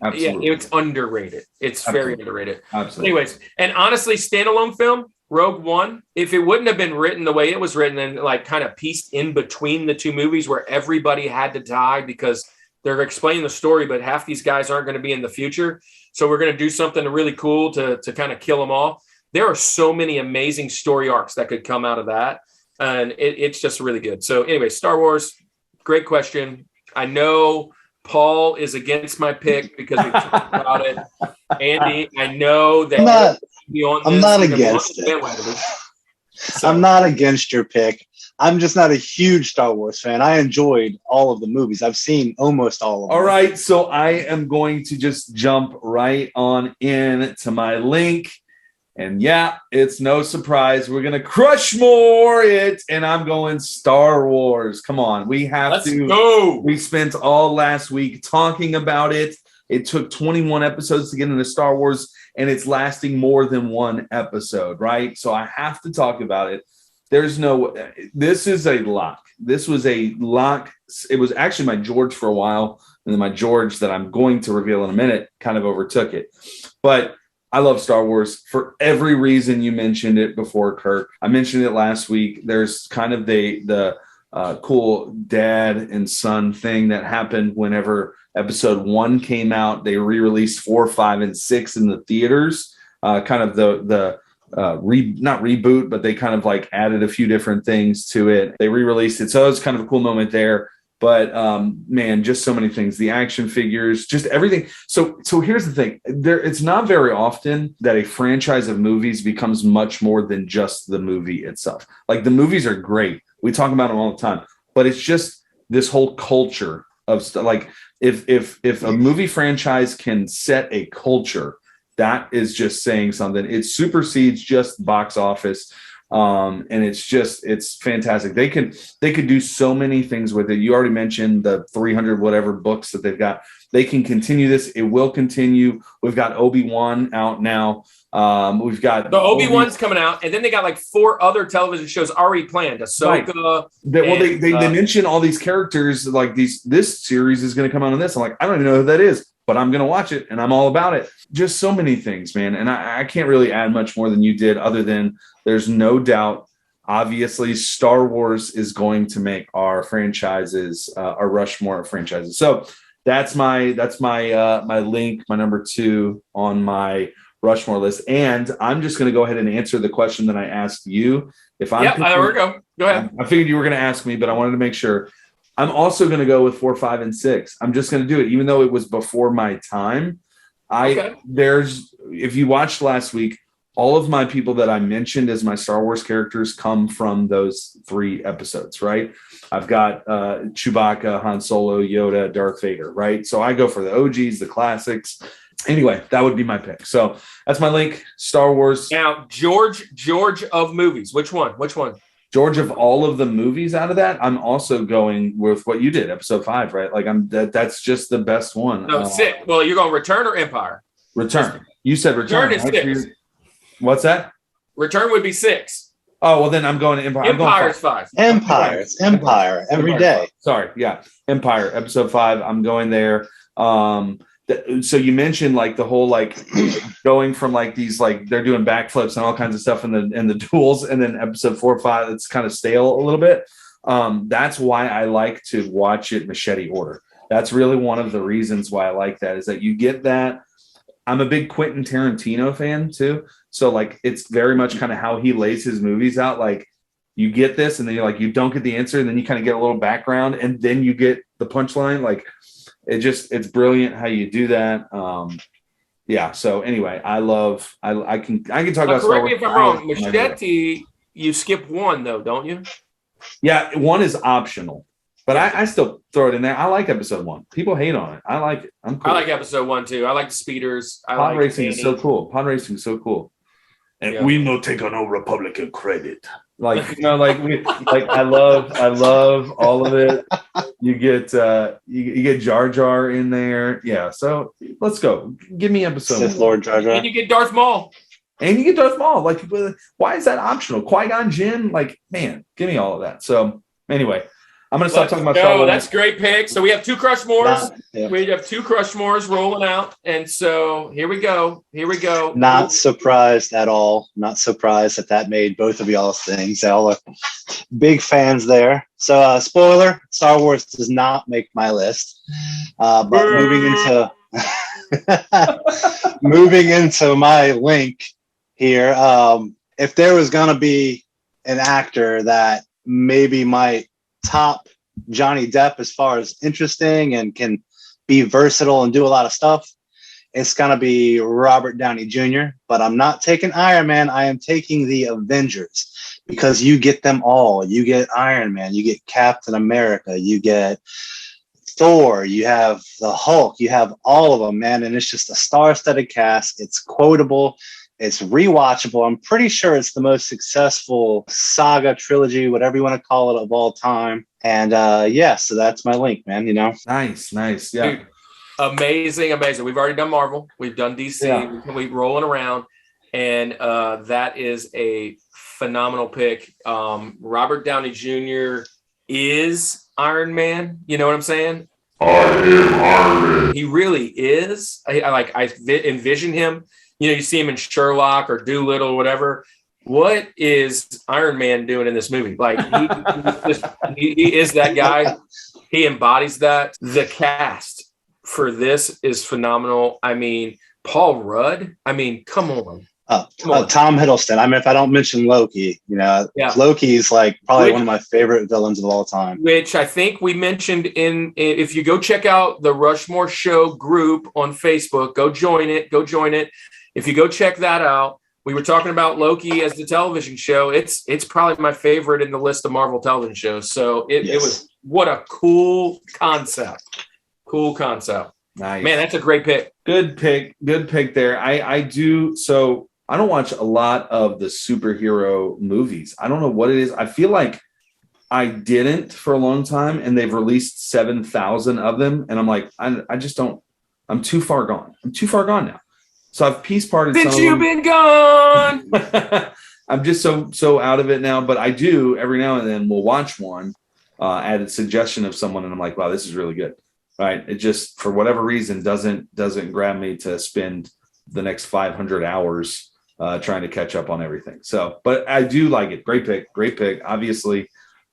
it's underrated. It's very underrated. Absolutely. Anyways, and honestly, standalone film, Rogue One, if it wouldn't have been written the way it was written and like kind of pieced in between the two movies where everybody had to die because they're explaining the story, but half these guys aren't going to be in the future. So we're going to do something really cool to kind of kill them all. There are so many amazing story arcs that could come out of that. And it's just really good. So anyway, Star Wars, great question. I know Paul is against my pick because we talked about it. Andy, I know that I'm not against it. So. I'm not against your pick. I'm just not a huge Star Wars fan. I enjoyed all of the movies. I've seen almost all of them. All right, so I am going to just jump right on in to my link. And yeah, it's no surprise. We're going to Crushmore it. And I'm going Star Wars. Come on. We have Let's to go. We spent all last week talking about it. It took 21 episodes to get into Star Wars, and it's lasting more than one episode, right? So I have to talk about it. This is a lock. This was a lock. It was actually my George for a while, and then my George that I'm going to reveal in a minute kind of overtook it. But I love Star Wars for every reason you mentioned it before, Kirk. I mentioned it last week. There's kind of the cool dad and son thing that happened whenever episode 1 came out. They re-released 4, 5, and 6 in the theaters. Kind of not reboot, but they kind of like added a few different things to it. They re-released it. So it was kind of a cool moment there. But man, just so many things, the action figures, just everything. So here's the thing. It's not very often that a franchise of movies becomes much more than just the movie itself. Like, the movies are great. We talk about them all the time, but it's just this whole culture of stuff. Like, if a movie franchise can set a culture, that is just saying something. It supersedes just box office. And it's fantastic. They could do so many things with it. You already mentioned the 300 whatever books that they've got. They can continue this. It will continue. We've got Obi-Wan out now. We've got the Obi-Wan's coming out, and then they got like 4 other television shows already planned. Ahsoka. Right. They mention all these characters, like this series is going to come out on this. I'm like, I don't even know who that is, but I'm going to watch it, and I'm all about it. Just so many things, man. And I can't really add much more than you did, other than there's no doubt, obviously, Star Wars is going to make our franchises, our Rushmore franchises. So that's my link, my number 2 on my Rushmore list. And I'm just going to go ahead and answer the question that I asked you. There we go. Go ahead. I figured you were going to ask me, but I wanted to make sure. I'm also going to go with 4, 5, and 6. I'm just going to do it, even though it was before my time. If you watched last week, all of my people that I mentioned as my Star Wars characters come from those 3 episodes, right? I've got Chewbacca, Han Solo, Yoda, Darth Vader, right? So I go for the OGs, the classics. Anyway, that would be my pick. So that's my link, Star Wars. Now, George of movies. Which one? George of all of the movies out of that, I'm also going with what you did, episode 5, right? Like that's just the best one. No, 6. Well, you're going Return or Empire? Return. You said Return. Return is 6. What's that? Return would be 6. Oh, well, then I'm going to Empire. Empire's 5. Empire every day. Sorry. Yeah. Empire, episode 5. I'm going there. So you mentioned like the whole, like going from like these, like they're doing backflips and all kinds of stuff in the duels. And then episode 4 or 5, it's kind of stale a little bit. That's why I like to watch it machete order. That's really one of the reasons why I like that, is that you get that. I'm a big Quentin Tarantino fan too. So like, it's very much kind of how he lays his movies out. Like, you get this and then you're like, you don't get the answer. And then you kind of get a little background and then you get the punchline. Like, it's brilliant how you do that. Yeah. So anyway, I can talk about. Correct me if I'm wrong. Machete, you skip 1 though, don't you? Yeah. 1 is optional, but I still throw it in there. I like episode 1. People hate on it. I like it. I'm cool. I like episode 1 too. I like the speeders. Pod racing is so cool. And we no take on no Republican credit. Like, I love all of it. You get you get Jar Jar in there. Yeah. So let's go. Give me episode Sith Lord Jar Jar. And you get Darth Maul. Like, why is that optional? Qui-Gon Jinn? Like, man, give me all of that. So anyway, I'm going to stop talking about Star Wars. That's great pick. So we have 2 Crushmores. We have 2 Crushmores rolling out. And so here we go. Not surprised at all. Not surprised that made both of y'all's things. Y'all are big fans there. So spoiler, Star Wars does not make my list. But moving into my link here, if there was going to be an actor that maybe might top Johnny Depp as far as interesting and can be versatile and do a lot of stuff, it's going to be Robert Downey Jr. But I'm not taking Iron Man. I am taking the Avengers, because you get them all. You get Iron Man, you get Captain America, you get Thor, you have the Hulk, you have all of them, man. And it's just a star-studded cast. It's quotable. It's rewatchable. I'm pretty sure it's the most successful saga trilogy, whatever you want to call it, of all time. And so that's my link, man. Nice. Yeah. Dude, amazing. We've already done Marvel. We've done DC. Yeah. We're rolling around. And that is a phenomenal pick. Robert Downey Jr. is Iron Man. You know what I'm saying? I am Iron Man. He really is. I envision him. You see him in Sherlock or Doolittle or whatever. What is Iron Man doing in this movie? Like he is that guy. He embodies that. The cast for this is phenomenal. I mean, Paul Rudd. I mean, come on. Tom Hiddleston. I mean, if I don't mention Loki, Loki's like probably one of my favorite villains of all time. Which I think we mentioned if you go check out the Rushmore show group on Facebook, go join it. If you go check that out, we were talking about Loki as the television show. It's probably my favorite in the list of Marvel television shows. So it was, what a cool concept. Nice. Man, that's a great pick. Good pick there. I don't watch a lot of the superhero movies. I don't know what it is. I feel like I didn't for a long time, and they've released 7,000 of them. And I'm like, I just don't, I'm too far gone. now. So I've piece parted. Since you've been gone. I'm just so out of it now, but I do every now and then will watch one at a suggestion of someone. And I'm like, wow, this is really good. Right. It just, for whatever reason, doesn't grab me to spend the next 500 hours trying to catch up on everything. So, but I do like it. Great pick. Obviously,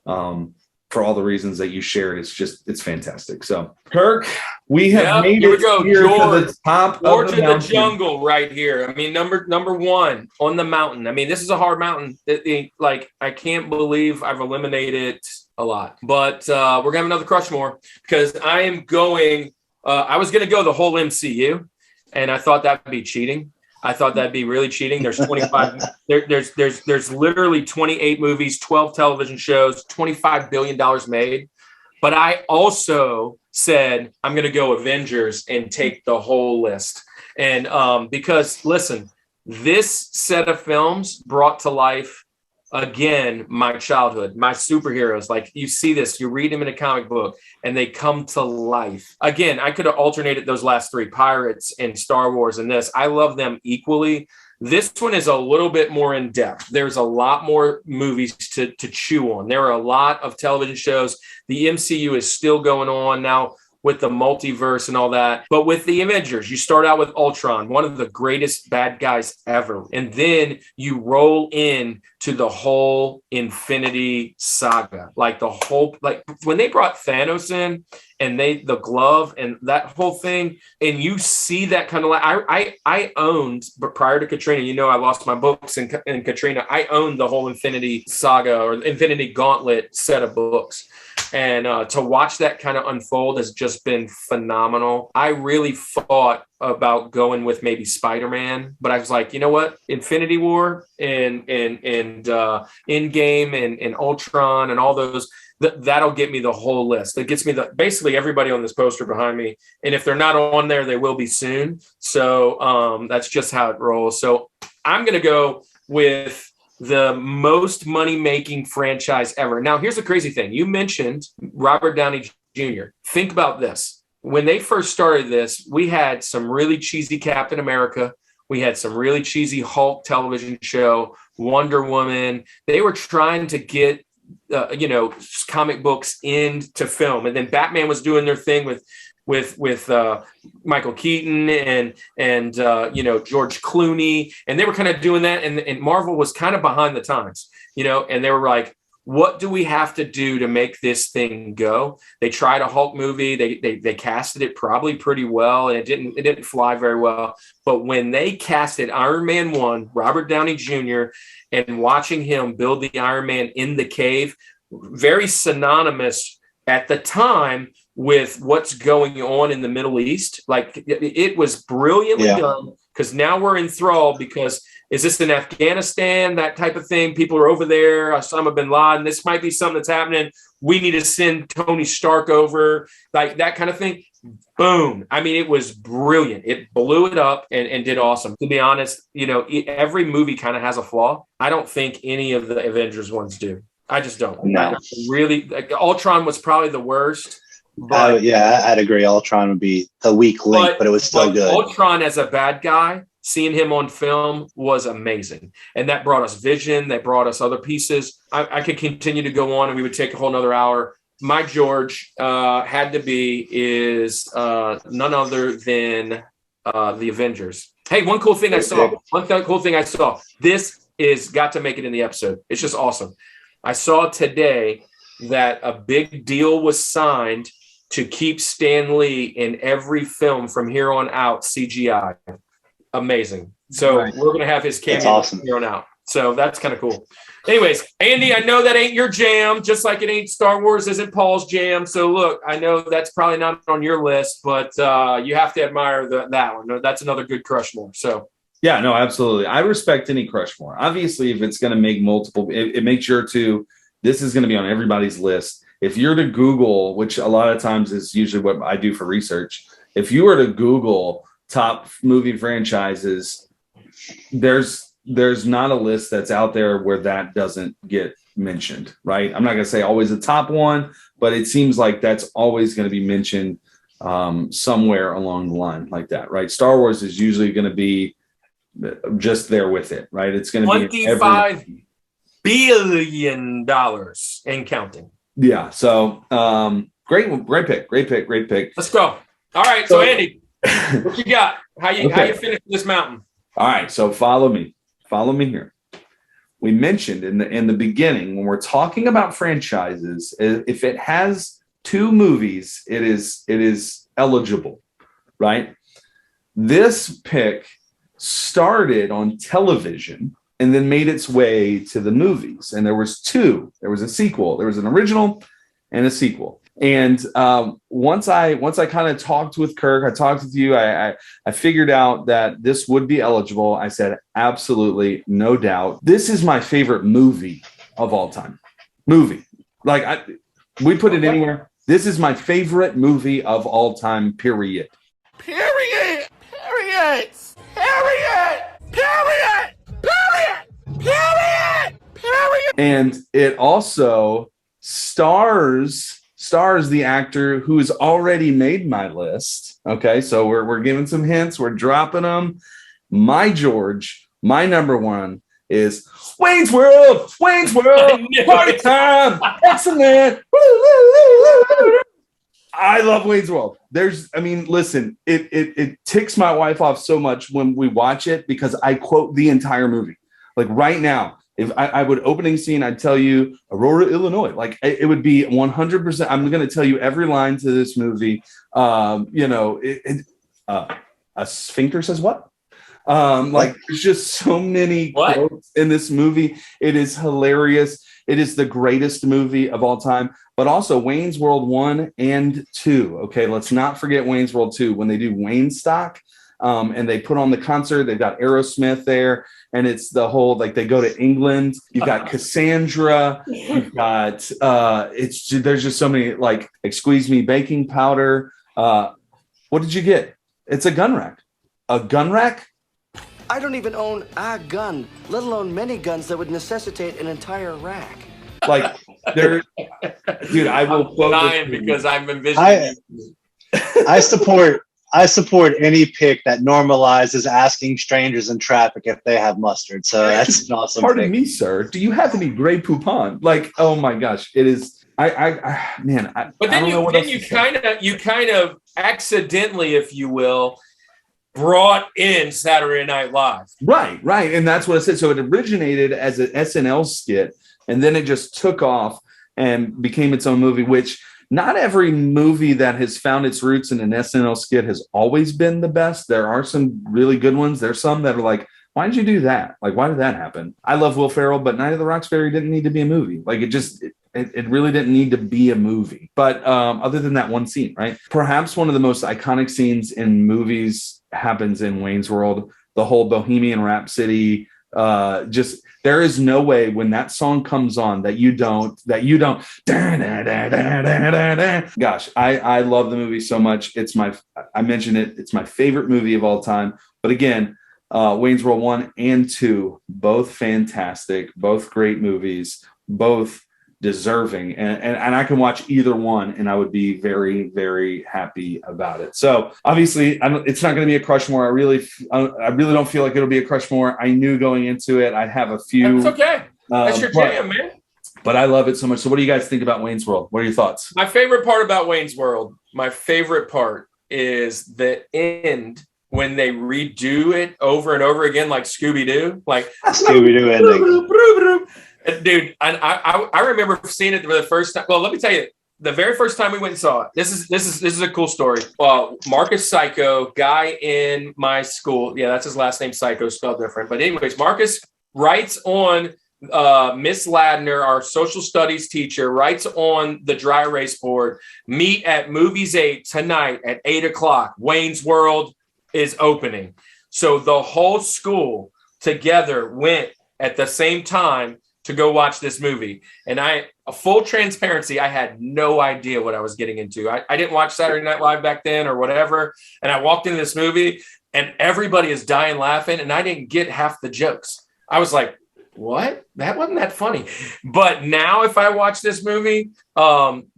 for all the reasons that you shared, it's fantastic. So, Kirk, we have made it here to the top George of the in the jungle right here. I mean, number one on the mountain. I mean, this is a hard mountain. I can't believe I've eliminated a lot, but we're gonna have another Crushmore because I am going. I was gonna go the whole MCU, and I thought that'd be cheating. I thought that'd be really cheating. There's 25. There's literally 28 movies, 12 television shows, $25 billion made. But I also said I'm going to go Avengers and take the whole list. And because listen, this set of films brought to life again my childhood, my superheroes. Like you see this, you read them in a comic book, and they come to life. Again, I could have alternated those last three, Pirates and Star Wars, and this. I love them equally. This one is a little bit more in depth. There's a lot more movies to chew on. There are a lot of television shows. The MCU is still going on now with the multiverse and all that. But with the Avengers, you start out with Ultron, one of the greatest bad guys ever. And then you roll in to the whole Infinity Saga. Like when they brought Thanos in and the glove and that whole thing, and you see that kind of I owned, but prior to Katrina, I lost my books in Katrina. I owned the whole Infinity Saga or Infinity Gauntlet set of books. And to watch that kind of unfold has just been phenomenal. I really thought about going with maybe Spider-Man, but I was like, you know what? Infinity War and Endgame and Ultron and all those, that'll get me the whole list. It gets me basically everybody on this poster behind me. And if they're not on there, they will be soon. So that's just how it rolls. So I'm going to go with the most money-making franchise ever. Now, here's the crazy thing. You mentioned Robert Downey Jr. Think about this. When they first started this, we had some really cheesy Captain America. We had some really cheesy Hulk television show, Wonder Woman. They were trying to get, comic books into film. And then Batman was doing their thing with Michael Keaton and George Clooney, and they were kind of doing that, and Marvel was kind of behind the times, and they were like, what do we have to do to make this thing go? They tried a Hulk movie, they casted it probably pretty well, and it didn't fly very well. But when they casted Iron Man 1, Robert Downey Jr., and watching him build the Iron Man in the cave, very synonymous at the time with what's going on in the Middle East. Like it was brilliantly done, because now we're enthralled, because is this in Afghanistan, that type of thing? People are over there, Osama bin Laden, this might be something that's happening. We need to send Tony Stark over, like that kind of thing. Boom. I mean, it was brilliant. It blew it up and did awesome. To be honest, every movie kind of has a flaw. I don't think any of the Avengers ones do. I just don't. No. Really, Ultron was probably the worst. But, I'd agree. Ultron would be the weak link, but it was still good. Ultron as a bad guy, seeing him on film was amazing. And that brought us Vision. That brought us other pieces. I could continue to go on and we would take a whole nother hour. My George had to be is none other than the Avengers. Hey, one cool thing I saw. This is got to make it in the episode. It's just awesome. I saw today that a big deal was signed to keep Stan Lee in every film from here on out CGI. Amazing. So we're going to have his cameo from here on out. So that's kind of cool. Anyways, Andy, I know that ain't your jam, just like it ain't Star Wars isn't Paul's jam. So look, I know that's probably not on your list, but you have to admire that one. That's another good Crushmore. So yeah, no, absolutely. I respect any Crushmore. Obviously, if it's going to make multiple, it makes sure to, this is going to be on everybody's list. If you're to Google, which a lot of times is usually what I do for research, if you were to Google top movie franchises, there's not a list that's out there where that doesn't get mentioned, right? I'm not going to say always the top one, but it seems like that's always going to be mentioned somewhere along the line like that, right? Star Wars is usually going to be just there with it, right? It's going to be $25 billion and counting. Yeah. So great pick. Let's go. All right. So Andy, what you got? How you finish this mountain? All right. So follow me here. We mentioned in the beginning when we're talking about franchises, if it has 2 movies, it is eligible, right? This pick started on television and then made its way to the movies. And there was 2. There was a sequel. There was an original and a sequel. And once I kind of talked with Kirk, I talked with you, I figured out that this would be eligible. I said, absolutely, no doubt. This is my favorite movie of all time. Movie. Like, we put it anywhere. This is my favorite movie of all time, period. Period. Period. Period. Period. Period. Period. Period. And it also stars the actor who has already made my list. Okay, so we're giving some hints. We're dropping them. My George, my number one is Wayne's World. Party time. Excellent. I love Wayne's World. Listen, it ticks my wife off so much when we watch it because I quote the entire movie. Like right now, if I would opening scene, I'd tell you Aurora, Illinois. Like it would be 100%. I'm going to tell you every line to this movie. A sphincter says what? There's just so many quotes in this movie. It is hilarious. It is the greatest movie of all time. But also Wayne's World 1 and 2. Okay, let's not forget Wayne's World 2 when they do Wayne Stock. And they put on the concert. They've got Aerosmith there, and it's the whole they go to England. You've got Cassandra. You've got there's just so many Squeeze Me baking powder. What did you get? It's a gun rack. A gun rack? I don't even own a gun, let alone many guns that would necessitate an entire rack. Dude, I will quote dying because I'm envisioning. I support any pick that normalizes asking strangers in traffic if they have mustard. So that's an awesome Pardon pick. me, sir. Do you have any Grey Poupon? Oh my gosh, it is. But then you kind of accidentally, if you will, brought in Saturday Night Live. Right. And that's what I said. So it originated as an SNL skit, and then it just took off and became its own movie, which not every movie that has found its roots in an SNL skit has always been the best. There are some really good ones. There's some that are like, why did you do that? Why did that happen? I love Will Ferrell, but Night of the Roxbury didn't need to be a movie. It really didn't need to be a movie. But other than that one scene, right? Perhaps one of the most iconic scenes in movies happens in Wayne's World. The whole Bohemian Rhapsody Just there is no way when that song comes on that you don't. Gosh, I love the movie so much. I mentioned it. It's my favorite movie of all time. But again, Wayne's World 1 and 2, both fantastic, both great movies, both deserving, and I can watch either one and I would be very, very happy about it. So obviously it's not going to be a Crushmore. I really don't feel like it'll be a Crushmore. I knew going into it I'd have a few. That's okay. That's your jam, man. But I love it so much. So what do you guys think about Wayne's World? What are your thoughts? My favorite part about Wayne's World, is the end when they redo it over and over again, like Scooby-Doo, like Scooby-Doo ending. Dude, I remember seeing it for the first time. Well, let me tell you, the very first time we went and saw it. This is a cool story. Marcus Psycho, guy in my school. Yeah, that's his last name. Psycho, spelled different. But anyways, Marcus writes on Miss Ladner, our social studies teacher, writes on the dry erase board. Meet at Movies 8 tonight at 8:00. Wayne's World is opening. So the whole school together went at the same time to go watch this movie. And full transparency, I had no idea what I was getting into. I didn't watch Saturday Night Live back then or whatever. And I walked into this movie and everybody is dying laughing. And I didn't get half the jokes. I was like, what? That wasn't that funny. But now if I watch this movie,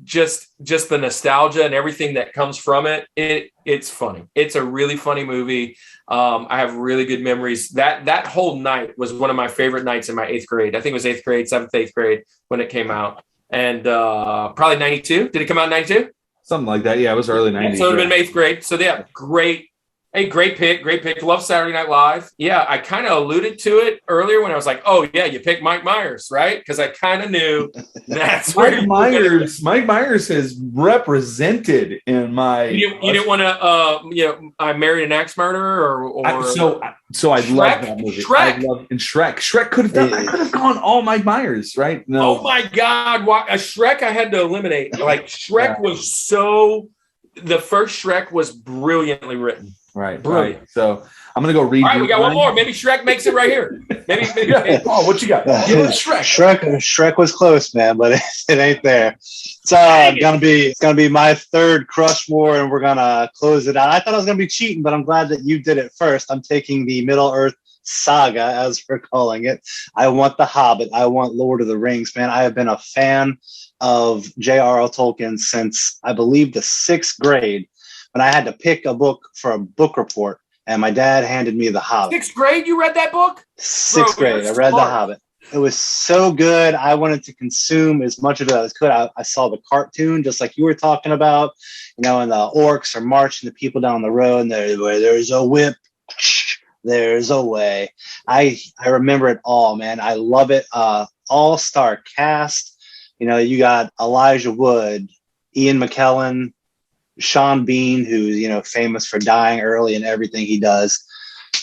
just the nostalgia and everything that comes from it, it's funny. It's a really funny movie. I have really good memories. That whole night was one of my favorite nights in my 8th grade. I think it was 8th grade, 7th, 8th grade when it came out. And probably 92. Did it come out in 92? Something like that. Yeah, it was early 90s. So it would have been 8th grade. So yeah, great pick. Love Saturday Night Live. Yeah, I kind of alluded to it earlier when I was like, oh yeah, you picked Mike Myers, right? Because I kind of knew that's where Mike Myers has represented in my. You didn't want to, I married an axe murderer, So I love that movie. Shrek could have done. I could have gone all Mike Myers, right? No. Oh my God, Shrek! I had to eliminate. Like Shrek was so. The first Shrek was brilliantly written. Right. So I'm gonna go read. All right, we got one more. Maybe Shrek makes it right here. Maybe. Oh, what you got? Shrek was close, man, but it ain't there. It's gonna be my third Crushmore, and we're gonna close it out. I thought I was gonna be cheating, but I'm glad that you did it first. I'm taking the Middle Earth Saga, as we're calling it. I want The Hobbit. I want Lord of the Rings, man. I have been a fan of J.R.R. Tolkien since I believe the 6th grade. When I had to pick a book for a book report, and my dad handed me The Hobbit. 6th grade, you read that book? 6th grade, I read The Hobbit. It was so good. I wanted to consume as much of it as I could. I saw the cartoon, just like you were talking about, and the orcs are marching the people down the road, and where there's a whip, there's a way. I remember it all, man. I love it. All-star cast. You got Elijah Wood, Ian McKellen, Sean Bean, who's famous for dying early in everything he does.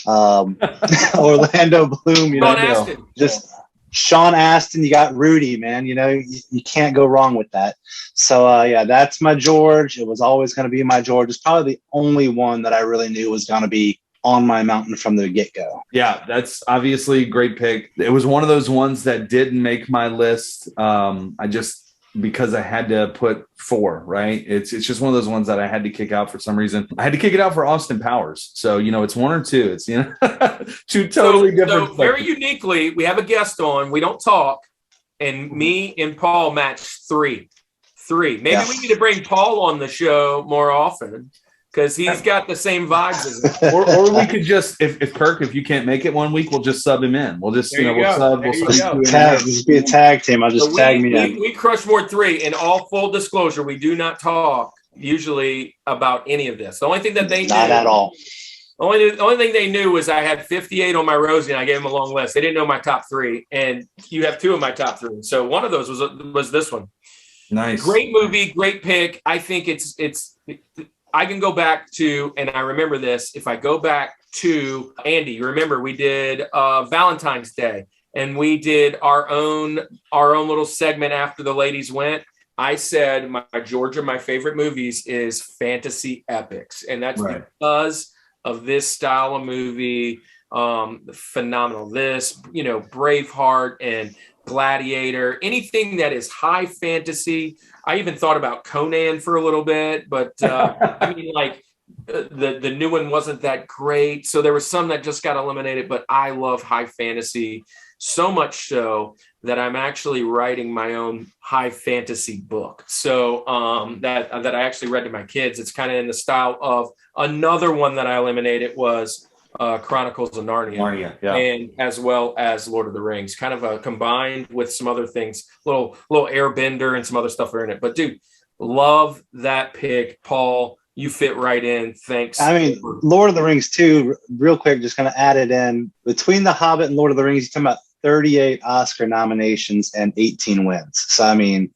Orlando Bloom, just Sean Astin. You got Rudy, man. You can't go wrong with that. So that's my George. It was always going to be my George. It's probably the only one that I really knew was going to be on my mountain from the get-go. Yeah, that's obviously a great pick. It was one of those ones that didn't make my list. Because I had to put 4, right? It's just one of those ones that I had to kick out for some reason. I had to kick it out for Austin Powers. So, it's 1 or 2. It's, two totally different. So very uniquely, we have a guest on. We don't talk. And me and Paul match 3. Maybe we need to bring Paul on the show more often. Because he's got the same vibes as him. or we could just, if Kirk, if you can't make it one week, we'll just sub him in. We'll just, we'll sub. Just be a tag team. I'll just tag me in. We Crushmore 3. In all full disclosure, we do not talk usually about any of this. The only thing that they not at all. The only thing they knew was I had 58 on my Rosie, and I gave them a long list. They didn't know my top 3, and you have 2 of my top 3. So one of those was this one. Nice, great movie, great pick. I think it's. I can go back to, and I remember this, if I go back to Andy, you remember we did Valentine's Day, and we did our own little segment after the ladies went. I said my favorite movies is fantasy epics, and that's because of this style of movie. phenomenal. This, Braveheart and Gladiator, anything that is high fantasy. I even thought about Conan for a little bit, but the new one wasn't that great. So there was some that just got eliminated, but I love high fantasy so much so that I'm actually writing my own high fantasy book. So that I actually read to my kids. It's kind of in the style of another one that I eliminated was Chronicles of Narnia, yeah. And as well as Lord of the Rings, kind of combined with some other things, little Airbender and some other stuff are in it. But dude, love that pick, Paul. You fit right in. Thanks. I mean, Lord of the Rings too, real quick, just kind of added in between The Hobbit and Lord of the Rings, you're talking about 38 Oscar nominations and 18 wins. So, I mean,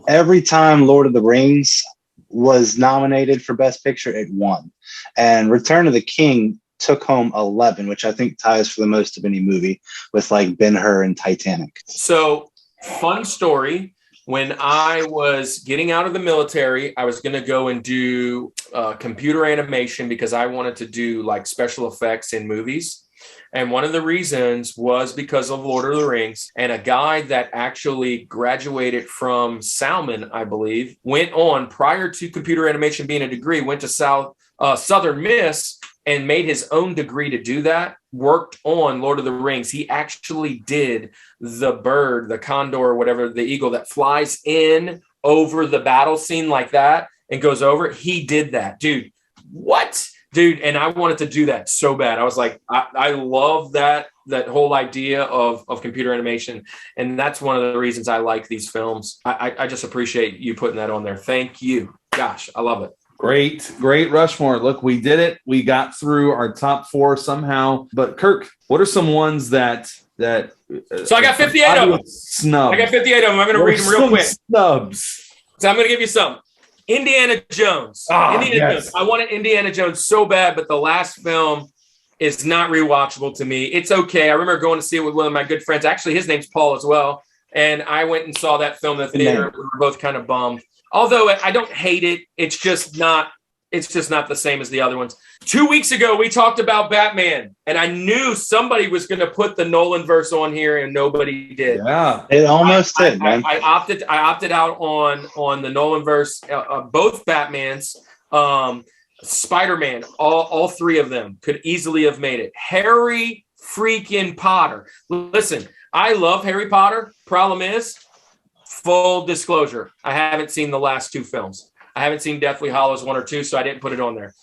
every time Lord of the Rings was nominated for Best Picture, it won. And Return of the King took home 11, which I think ties for the most of any movie with like Ben-Hur and Titanic. So, fun story. When I was getting out of the military, I was going to go and do computer animation because I wanted to do like special effects in movies. And one of the reasons was because of Lord of the Rings. And a guy that actually graduated from Salmon, I believe, went on prior to computer animation being a degree, went to Southern Miss and made his own degree to do that, worked on Lord of the Rings. He actually did the bird, the condor, or whatever, the eagle that flies in over the battle scene like that and goes over. He did that. Dude, what? Dude, and I wanted to do that so bad. I was like, I love that whole idea of computer animation. And that's one of the reasons I like these films. I just appreciate you putting that on there. Thank you. Gosh, I love it. Great Rushmore. Look, we did it. We got through our top 4 somehow. But Kirk, what are some ones that So I got 58 of them. Snubs. I got 58 of them. I'm going to read them real quick. Snubs. So I'm going to give you some. Indiana Jones. Jones. I wanted Indiana Jones so bad, but the last film is not rewatchable to me. It's okay. I remember going to see it with one of my good friends. Actually, his name's Paul as well. And I went and saw that film in the theater. We were both kind of bummed. Although I don't hate it, it's just not the same as the other ones. 2 weeks ago, we talked about Batman, and I knew somebody was going to put the Nolan verse on here, and nobody did. Yeah, it almost did, man. I opted out on the Nolan verse, both Batmans, Spider-Man, all 3 of them could easily have made it. Harry freaking Potter. Listen, I love Harry Potter. Problem is, full disclosure, I haven't seen the last 2 films. I haven't seen Deathly Hallows 1 or 2, so I didn't put it on there.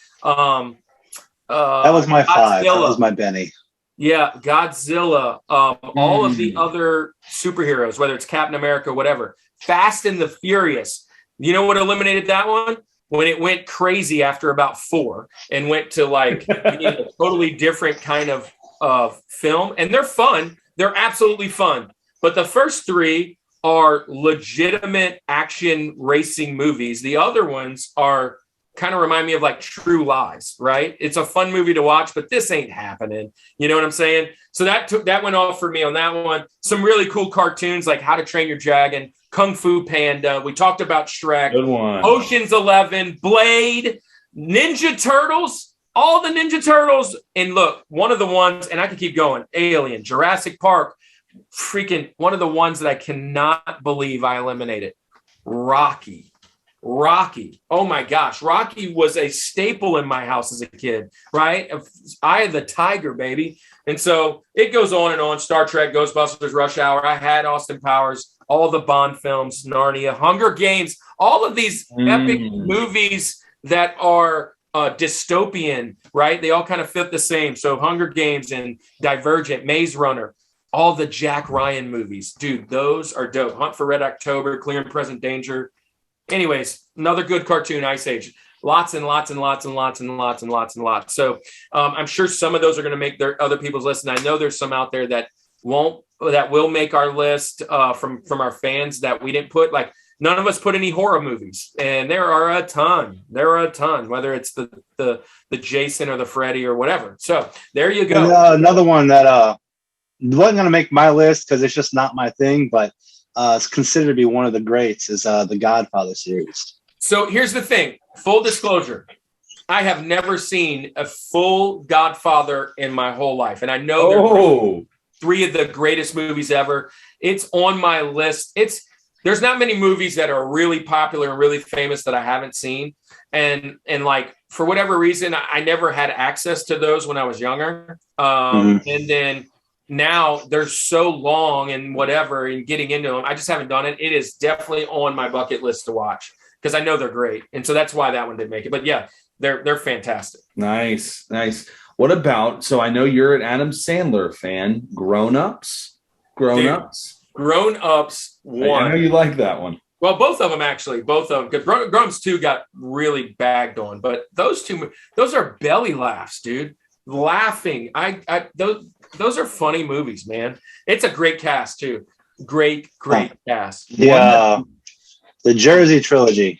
That was my Godzilla. 5. That was my Benny. Yeah, Godzilla. All of the other superheroes, whether it's Captain America, whatever. Fast and the Furious. You know what eliminated that one? When it went crazy after about 4 and went to like a totally different kind of film. And they're fun. They're absolutely fun. But the first 3 are legitimate action racing movies. The other ones are kind of remind me of like True Lies, right? It's a fun movie to watch, but this ain't happening. You know what I'm saying? So that went off for me on that one. Some really cool cartoons like How to Train Your Dragon, Kung Fu Panda. We talked about Shrek. Good one. Ocean's 11, Blade, Ninja Turtles, all the Ninja Turtles. And look, one of the ones, and I could keep going, Alien, Jurassic Park, freaking one of the ones that I cannot believe I eliminated. Rocky. Oh my gosh. Rocky was a staple in my house as a kid, right? Eye of the Tiger, baby. And so it goes on and on. Star Trek, Ghostbusters, Rush Hour. I had Austin Powers, all the Bond films, Narnia, Hunger Games, all of these epic movies that are dystopian, right? They all kind of fit the same. So Hunger Games and Divergent, Maze Runner. All the Jack Ryan movies. Dude, those are dope. Hunt for Red October, Clear and Present Danger. Anyways, another good cartoon, Ice Age. Lots and lots and lots and lots and lots and lots and lots. So I'm sure some of those are going to make their other people's list. And I know there's some out there that will make our list from our fans that we didn't put. Like none of us put any horror movies. And there are a ton. Whether it's the Jason or the Freddy or whatever. So there you go. And, another one that wasn't going to make my list because it's just not my thing, but it's considered to be one of the greats is the Godfather series. So here's the thing. Full disclosure. I have never seen a full Godfather in my whole life. And I know they're three of the greatest movies ever. It's on my list. There's not many movies that are really popular and really famous that I haven't seen. And like, for whatever reason, I never had access to those when I was younger. And then now they're so long and whatever, and getting into them, I just haven't done it. It is definitely on my bucket list to watch because I know they're great. And so that's why that one didn't make it. But yeah, they're fantastic. Nice. What about, so I know you're an Adam Sandler fan, Grown Ups. Grown Ups one. I know you like that one. Well, both of them actually, because Grown Ups 2 got really bagged on, but those are belly laughs, dude. Laughing. Those are funny movies, man. It's a great cast too. Great cast. Yeah. The Jersey Trilogy.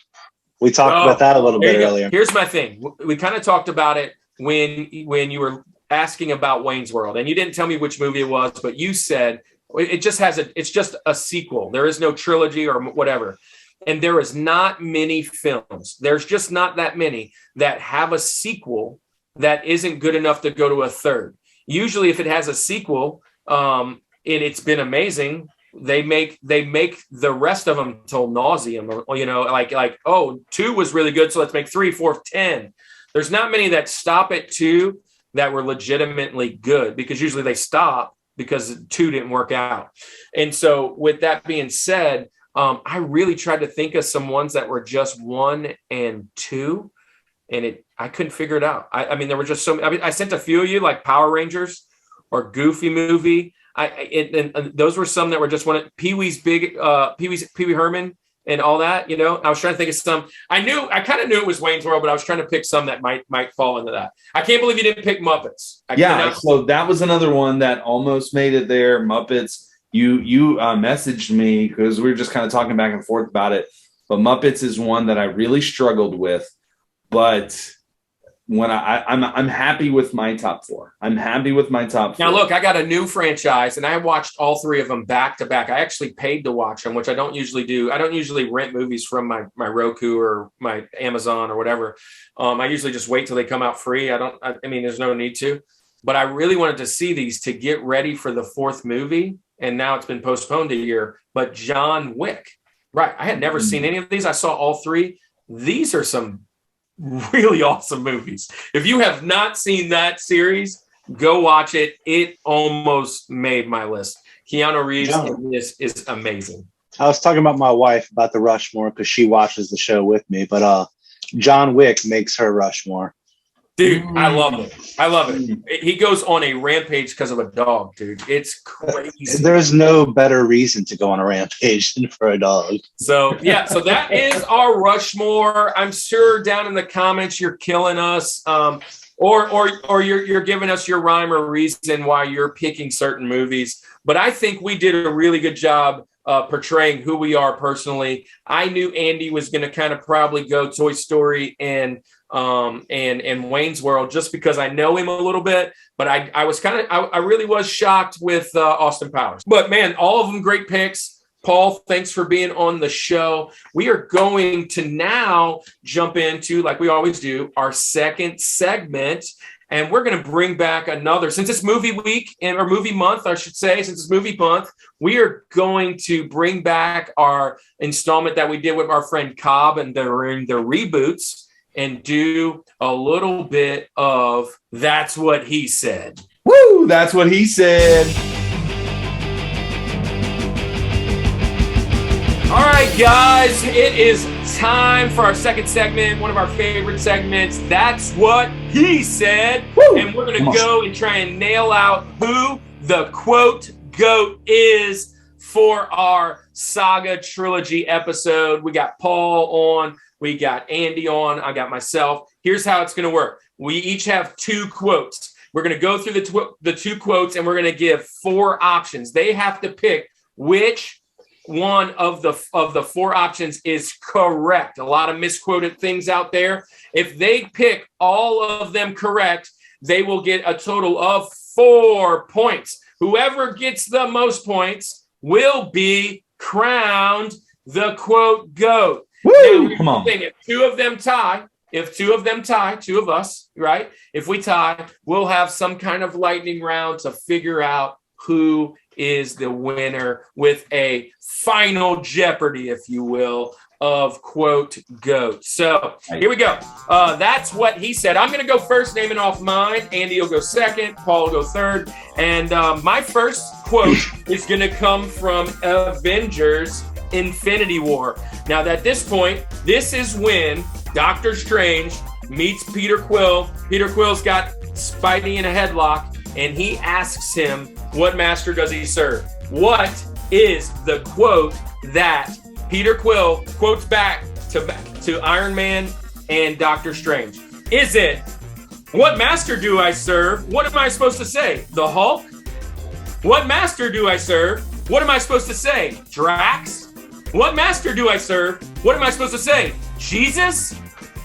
We talked about that a little bit earlier. Here's my thing. We kind of talked about it when you were asking about Wayne's World, and you didn't tell me which movie it was, but you said it's just a sequel. There is no trilogy or whatever. And there is not many films. There's just not that many that have a sequel that isn't good enough to go to a third. Usually if it has a sequel, and it's been amazing, they make the rest of them till nauseum, like, oh, 2 was really good, so let's make 3, 4, 10. There's not many that stop at 2 that were legitimately good, because usually they stop because 2 didn't work out. And so with that being said, I really tried to think of some ones that were just 1 and 2, and I couldn't figure it out. I mean, there were just so many. I sent a few of you, like Power Rangers or Goofy Movie. And those were some that were just one. Pee Wee Herman and all that. I was trying to think of some. I kind of knew it was Wayne's World, but I was trying to pick some that might fall into that. I can't believe you didn't pick Muppets. So that was another one that almost made it there. Muppets. You messaged me because we were just kind of talking back and forth about it. But Muppets is one that I really struggled with. But when I'm happy with my top 4. I'm happy with my top 4. Now, look, I got a new franchise, and I watched all 3 of them back to back. I actually paid to watch them, which I don't usually do. I don't usually rent movies from my Roku or my Amazon or whatever. I usually just wait till they come out free. I mean, there's no need to. But I really wanted to see these to get ready for the 4th movie, and now it's been postponed a year. But John Wick, right? I had never seen any of these. I saw all 3. These are some really awesome movies. If you have not seen that series, go watch it. It almost made my list. Keanu Reeves in this is amazing. I was talking about my wife about the Rushmore because she watches the show with me, but John Wick makes her Rushmore. Dude, I love it. He goes on a rampage because of a dog, dude. It's crazy. There's no better reason to go on a rampage than for a dog. So that is our Rushmore. I'm sure down in the comments you're killing us, or you're giving us your rhyme or reason why you're picking certain movies. But I think we did a really good job portraying who we are personally. I knew Andy was going to kind of probably go Toy Story and Wayne's World just because I know him a little bit, but I was I really was shocked with Austin Powers. But man, all of them great picks. Paul, thanks for being on the show. We are going to now jump into, like we always do, our second segment. And we're going to bring back another, since it's movie week or movie month, I should say, since it's movie month, we are going to bring back our installment that we did with our friend Kaab and the Reboots and do a little bit of That's What He Said. Woo! That's what he said. All right, guys, it is time for our second segment, one of our favorite segments. That's What He Said. Woo! And we're going to go and try and nail out who the quote GOAT is for our Saga Trilogy episode. We got Paul on, we got Andy on, I got myself. Here's how it's going to work. We each have 2 quotes. We're going to go through the 2 quotes, and we're going to give 4 options. They have to pick which one of the 4 options is correct. A lot of misquoted things out there. If they pick all of them correct, they will get a total of 4 points. Whoever gets the most points will be crowned the quote GOAT. Woo! Now, come on. If 2 of them tie, if two of them tie, two of us, right? If we tie, we'll have some kind of lightning round to figure out who is the winner with a final Jeopardy, if you will, of quote GOAT. So here we go. That's what he said. I'm going to go first, naming off mine. Andy will go second. Paul will go third. And my first quote is going to come from Avengers Infinity War. Now, at this point, this is when Doctor Strange meets Peter Quill. Peter Quill's got Spidey in a headlock, and he asks him, what master does he serve? What is the quote that Peter Quill quotes back to Iron Man and Doctor Strange? Is it, what master do I serve? What am I supposed to say? The Hulk? What master do I serve? What am I supposed to say? Drax? What master do I serve? What am I supposed to say? Jesus?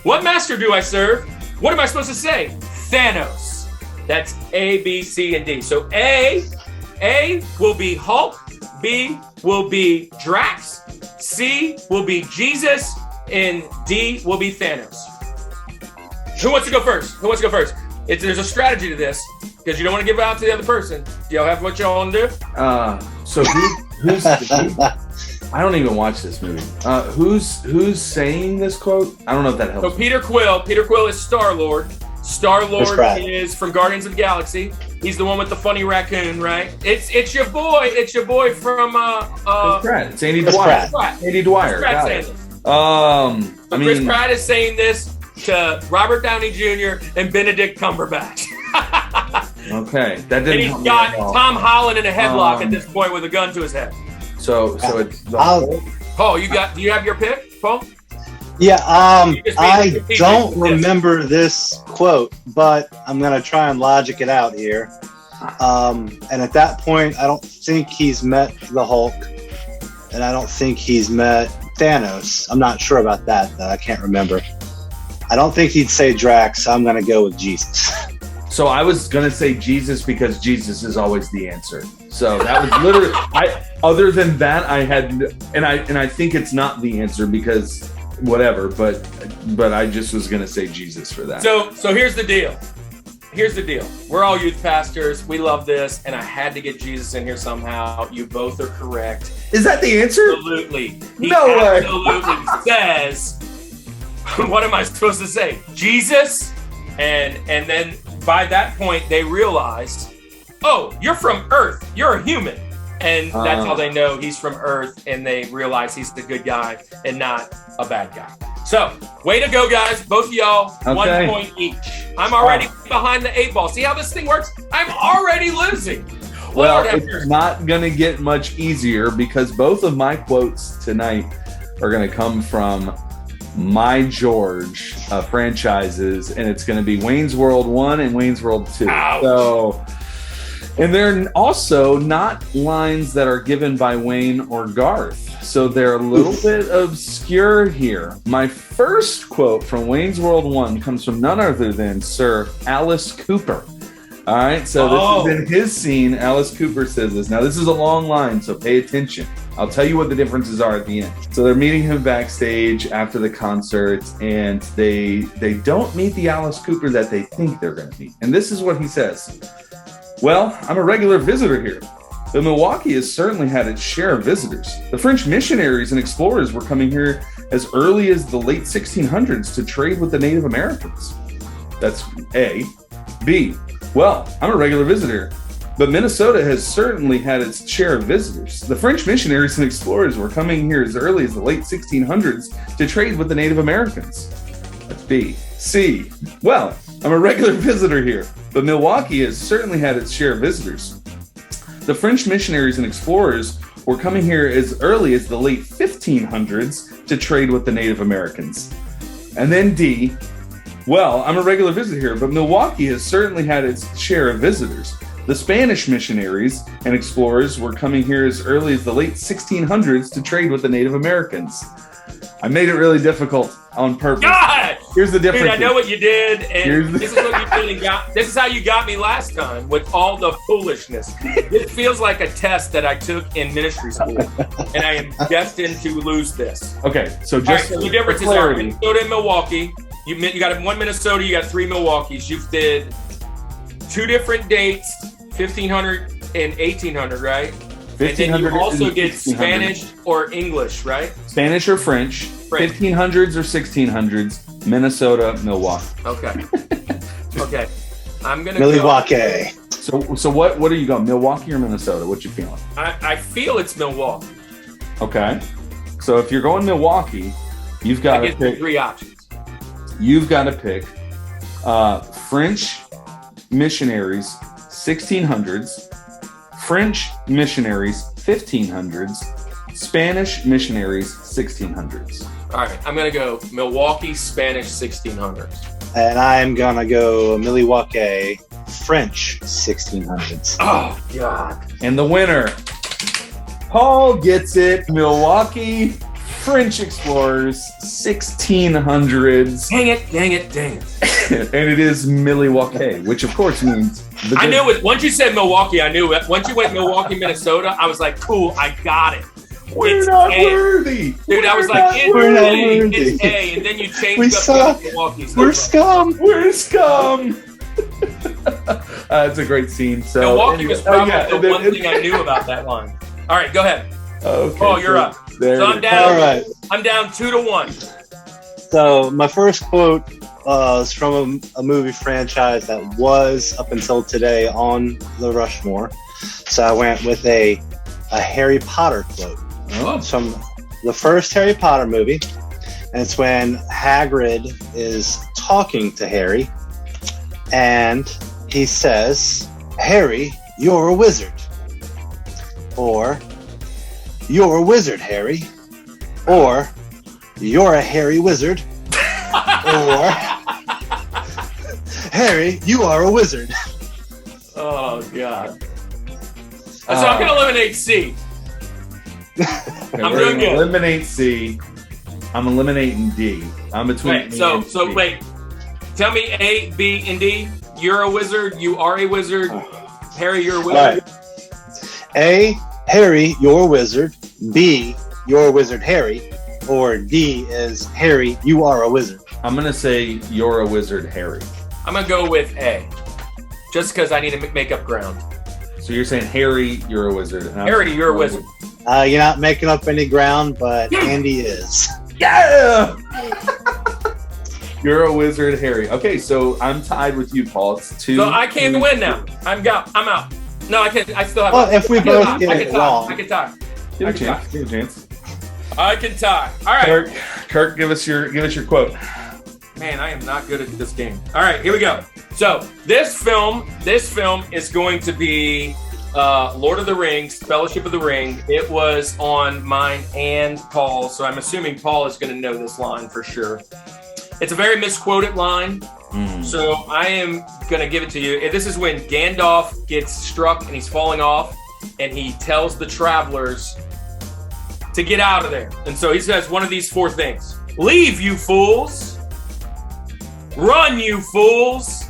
What master do I serve? What am I supposed to say? Thanos. That's A, B, C, and D. So A will be Hulk. B will be Drax. C will be Jesus. And D will be Thanos. Who wants to go first? There's a strategy to this because you don't want to give it out to the other person. Do y'all have what y'all want to do? So who's I don't even watch this movie. Who's saying this quote? I don't know if that helps. So Peter Quill is Star-Lord. Star-Lord is from Guardians of the Galaxy. He's the one with the funny raccoon, right? It's your boy. It's your boy from Chris Pratt. It's Andy Dwyer. Andy Dwyer. Chris Pratt is saying this to Robert Downey Jr. and Benedict Cumberbatch. Okay, that didn't. And he's got Tom Holland in a headlock at this point with a gun to his head. So it's Paul. Do you have your pick, Paul? Yeah, I don't remember this quote, but I'm going to try and logic it out here. And at that point, I don't think he's met the Hulk, and I don't think he's met Thanos. I'm not sure about that, though. I can't remember. I don't think he'd say Drax, so I'm going to go with Jesus. So I was going to say Jesus because Jesus is always the answer. So that was literally, other than that, I had, and I think it's not the answer because whatever, but I just was going to say Jesus for that. So here's the deal. We're all youth pastors. We love this, and I had to get Jesus in here somehow. You both are correct. Is that the answer? Absolutely. No way. Absolutely says, what am I supposed to say? Jesus? And then by that point, they realized, oh, you're from Earth. You're a human. And that's how they know he's from Earth, and they realize he's the good guy and not a bad guy. So, way to go, guys. Both of y'all, okay. 1 point each. I'm already behind the 8 ball. See how this thing works? I'm already losing. Well, it's not going to get much easier because both of my quotes tonight are going to come from my George franchises, and it's going to be Wayne's World 1 and Wayne's World 2. Ouch. So, and they're also not lines that are given by Wayne or Garth. So they're a little bit obscure here. My first quote from Wayne's World 1 comes from none other than Sir Alice Cooper. All right, so this is in his scene. Alice Cooper says this. Now, this is a long line, so pay attention. I'll tell you what the differences are at the end. So they're meeting him backstage after the concert, and they don't meet the Alice Cooper that they think they're going to meet. And this is what he says. Well, I'm a regular visitor here. But Milwaukee has certainly had its share of visitors. The French missionaries and explorers were coming here as early as the late 1600s to trade with the Native Americans. That's A. B. Well, I'm a regular visitor, but Minnesota has certainly had its share of visitors. The French missionaries and explorers were coming here as early as the late 1600s to trade with the Native Americans. That's B. C. Well, I'm a regular visitor here, but Milwaukee has certainly had its share of visitors. The French missionaries and explorers were coming here as early as the late 1500s to trade with the Native Americans. And then D. Well, I'm a regular visitor here, but Milwaukee has certainly had its share of visitors. The Spanish missionaries and explorers were coming here as early as the late 1600s to trade with the Native Americans. I made it really difficult on purpose. God! Here's the difference. Dude, I know what you did, and this is what you did. This is how you got me last time with all the foolishness. It feels like a test that I took in ministry school, and I am destined to lose this. Okay, so just the differences are Minnesota and Milwaukee. You got 1 Minnesota, you got 3 Milwaukees. You've did 2 different dates, 1500 and 1800, right? And then you also did Spanish or English, right? Spanish or French. 1500s or 1600s. Minnesota, Milwaukee. Okay. Okay. I'm gonna Milwaukee. So what are you going? Milwaukee or Minnesota? What you feeling? I feel it's Milwaukee. Okay. So if you're going Milwaukee, you've got to pick 3 options. You've got to pick French missionaries 1600s, French missionaries 1500s, Spanish missionaries 1600s. All right, I'm gonna go Milwaukee Spanish 1600s. And I'm gonna go Milwaukee French 1600s. Oh God! And the winner, Paul gets it. Milwaukee French explorers 1600s. Dang it! And it is Milwaukee, which of course means. I knew it. Once you said Milwaukee, I knew it. Once you went Milwaukee, Minnesota, I was like, cool, I got it. We're not worthy. Dude, I was like, it's A, and then you changed up to Milwaukee. We're scum. We're scum. It's a great scene. So Milwaukee was probably the one thing I knew about that line. All right, go ahead. Okay. Oh, you're up. So I'm down. All right. I'm down 2-1. So my first quote is from a movie franchise that was up until today on the Rushmore. So I went with a Harry Potter quote. Oh. It's from the first Harry Potter movie. And it's when Hagrid is talking to Harry. And he says, "Harry, you're a wizard." Or, "You're a wizard, Harry." Or, "You're a hairy wizard." Or, "Harry, you are a wizard." Oh, God. So I'm going to eliminate C. I'm doing good. Eliminate C. I'm eliminating D. I'm between. Wait, so wait. Tell me A, B, and D. You're a wizard. You are a wizard. Harry, you're a wizard. Right. A, Harry, you're a wizard. B, you're a wizard, Harry. Or D is Harry, you are a wizard. I'm going to say you're a wizard, Harry. I'm going to go with A. Just because I need to make up ground. So you're saying Harry, you're a wizard. And Harry, you're a wizard. You're not making up any ground, but Andy is. Yeah! You're a wizard, Harry. Okay, so I'm tied with you, Paul. It's 2. So I can't win now. I'm out. No, I can't. I still have. Well, if we both get it wrong, I can tie. Give it a chance. I can tie. All right. Kirk, give us your quote. Man, I am not good at this game. All right, here we go. So this film is going to be Lord of the Rings, Fellowship of the Ring. It was on mine and Paul, so I'm assuming Paul is going to know this line for sure. It's a very misquoted line, so I am going to give it to you. This is when Gandalf gets struck and he's falling off, and he tells the travelers to get out of there. And so he says one of these 4 things. Leave, you fools. Run, you fools.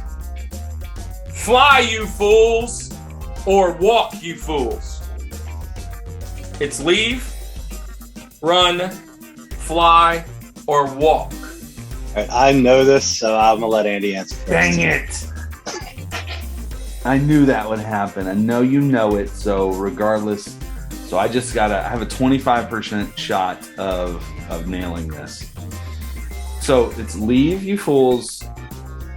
Fly, you fools. Or walk, you fools. It's leave, run, fly, or walk. All right, I know this, so I'm going to let Andy answer first. Dang it. I knew that would happen. I know you know it, so regardless. So I just I have a 25% shot of nailing this. So it's leave, you fools,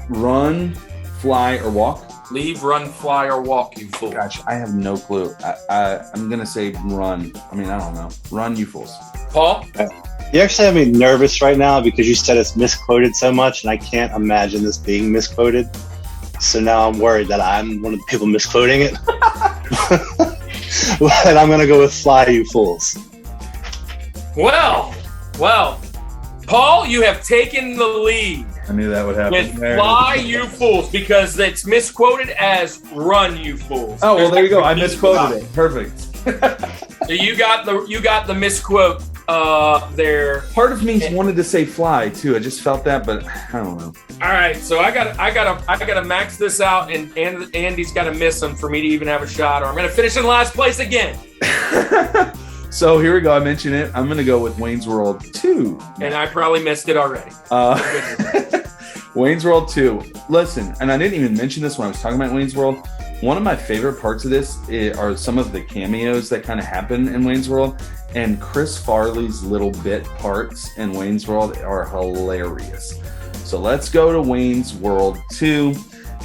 run, fly, or walk? Leave, run, fly, or walk, you fools. Gosh, I have no clue. I'm going to say run. I mean, I don't know. Run, you fools. Paul? You actually have me nervous right now because you said it's misquoted so much, and I can't imagine this being misquoted. So now I'm worried that I'm one of the people misquoting it. But I'm going to go with fly, you fools. Well, Paul, you have taken the lead. I knew that would happen. With fly, you fools, because it's misquoted as run, you fools. Oh, well, there you go. I misquoted it. Perfect. So you got the misquote there. Part of me wanted to say fly too. I just felt that, but I don't know. All right, so I gotta max this out, and Andy's got to miss them for me to even have a shot, or I'm gonna finish in last place again. So here we go. I mentioned it. I'm gonna go with Wayne's World 2, and I probably missed it already. Wayne's World 2. Listen, and I didn't even mention this when I was talking about Wayne's World. One of my favorite parts of this are some of the cameos that kind of happen in Wayne's World. And Chris Farley's little bit parts in Wayne's World are hilarious. So let's go to Wayne's World 2.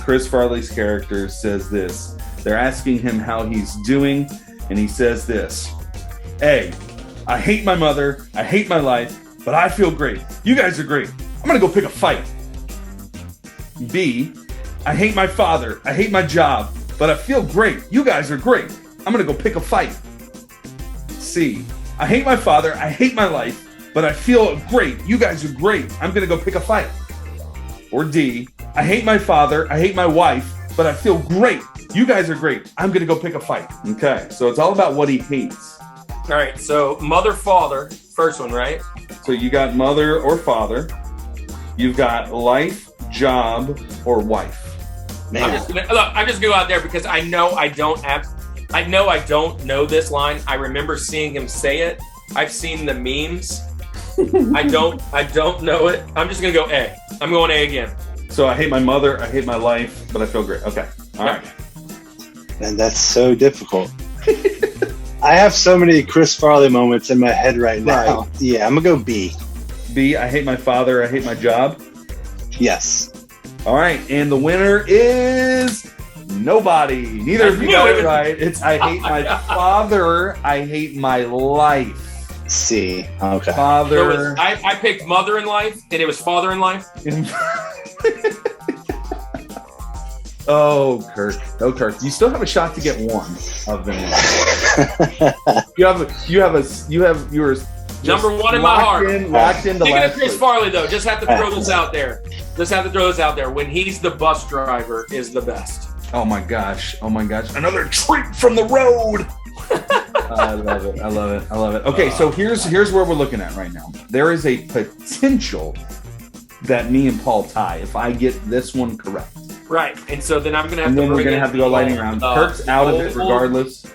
Chris Farley's character says this. They're asking him how he's doing, and he says this. A, I hate my mother, I hate my life, but I feel great. You guys are great. I'm gonna go pick a fight. B, I hate my father, I hate my job, but I feel great. You guys are great. I'm gonna go pick a fight. C, I hate my father, I hate my life, but I feel great. You guys are great. I'm gonna go pick a fight. Or D, I hate my father, I hate my wife, but I feel great. You guys are great. I'm gonna go pick a fight. Okay, so it's all about what he hates. All right, so mother, father, first one, right? So you got mother or father. You've got life, job, or wife. Man. I'm just gonna go out there because I know I don't know this line. I remember seeing him say it. I've seen the memes. I don't know it. I'm just gonna go A. I'm going A again. So I hate my mother, I hate my life, but I feel great. Okay. All right. Man, that's so difficult. I have so many Chris Farley moments in my head right now. Right. Yeah, I'm gonna go B. B, I hate my father, I hate my job. Yes. All right, and the winner is nobody. Neither of you got it right. It's I hate my father, I hate my life. C. Okay. Father. So I picked mother in life, and it was father in life. Oh, Kirk. Oh, Kirk. You still have a shot to get one of them. You were number one in my heart. Locked into Speaking last of Chris week. Farley, though, just have to throw this out there. When he's the bus driver, is the best. Oh my gosh. Another treat from the road. I love it. Okay, so here's where we're looking at right now. There is a potential that me and Paul tie if I get this one correct. Right, and so then I'm gonna have and to. Then we're gonna have to go lightning round. Kirk's out of it regardless.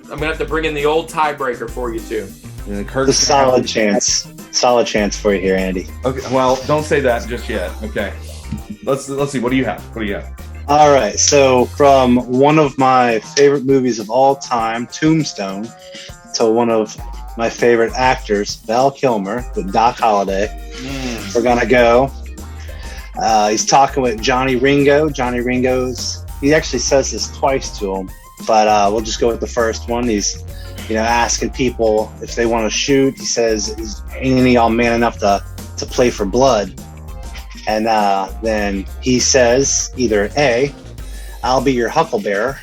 I'm gonna have to bring in the old tiebreaker for you too. The solid chance for you here, Andy. Okay, well, don't say that just yet. Okay, let's see. What do you have? All right, so from one of my favorite movies of all time, Tombstone, to one of my favorite actors, Val Kilmer, with Doc Holliday. We're gonna go. He's talking with Johnny Ringo. He actually says this twice to him, but we'll just go with the first one. He's, asking people if they want to shoot. He says, "Ain't any of y'all man enough to play for blood?" And then he says either A, "I'll be your hucklebearer,"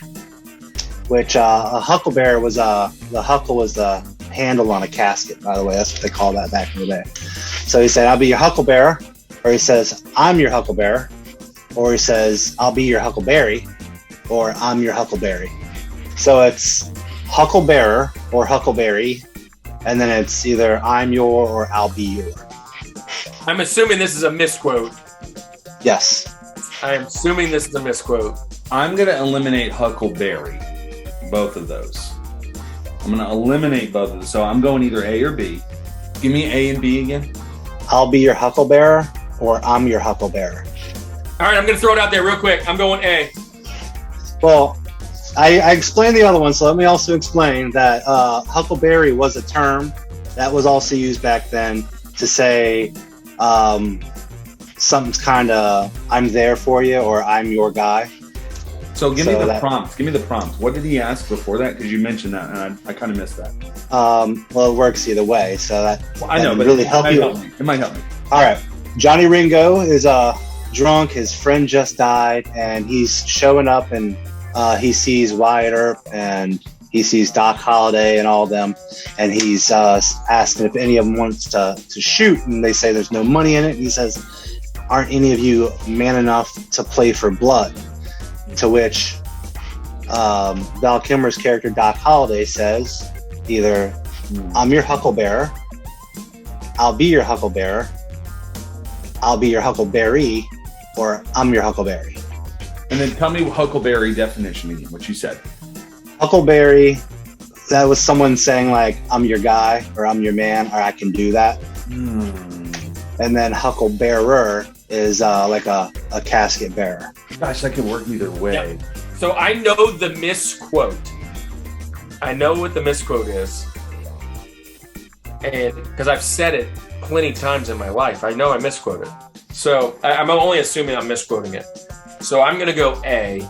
which a hucklebearer was the huckle was the handle on a casket, by the way. That's what they called that back in the day. So he said, "I'll be your hucklebearer," or he says, "I'm your hucklebearer," or he says, "I'll be your huckleberry," or "I'm your huckleberry." So it's hucklebearer or huckleberry, and then it's either "I'm your" or "I'll be your." I'm assuming this is a misquote. Yes. I am assuming this is a misquote. I'm going to eliminate huckleberry, both of those. I'm going to eliminate both of those. So I'm going either A or B. Give me A and B again. "I'll be your hucklebearer" or "I'm your hucklebearer." All right, I'm going to throw it out there real quick. I'm going A. Well, I explained the other one, so let me also explain that huckleberry was a term that was also used back then to say something's kind of "I'm there for you" or "I'm your guy." So give me the prompt. What did he ask before that? Because you mentioned that, and I kind of missed that. Well, it works either way, so that I know, but really it might help me. All right, Johnny Ringo is drunk. His friend just died, and he's showing up, and he sees Wyatt Earp, and he sees Doc Holliday and all of them, and he's asking if any of them wants to shoot, and they say there's no money in it. And he says, "Aren't any of you man enough to play for blood?" To which Val Kilmer's character Doc Holliday says either "I'm your hucklebearer," "I'll be your hucklebearer," "I'll be your huckleberry," or "I'm your huckleberry." And then tell me huckleberry definition again, what you said. Huckleberry, that was someone saying like, "I'm your guy," or "I'm your man," or "I can do that." And then hucklebearer is like a casket bearer. Gosh, that could work either way. Yep. So I know the misquote. I know what the misquote is. And because I've said it plenty times in my life, I know I misquoted. So I'm only assuming I'm misquoting it. So I'm going to go A.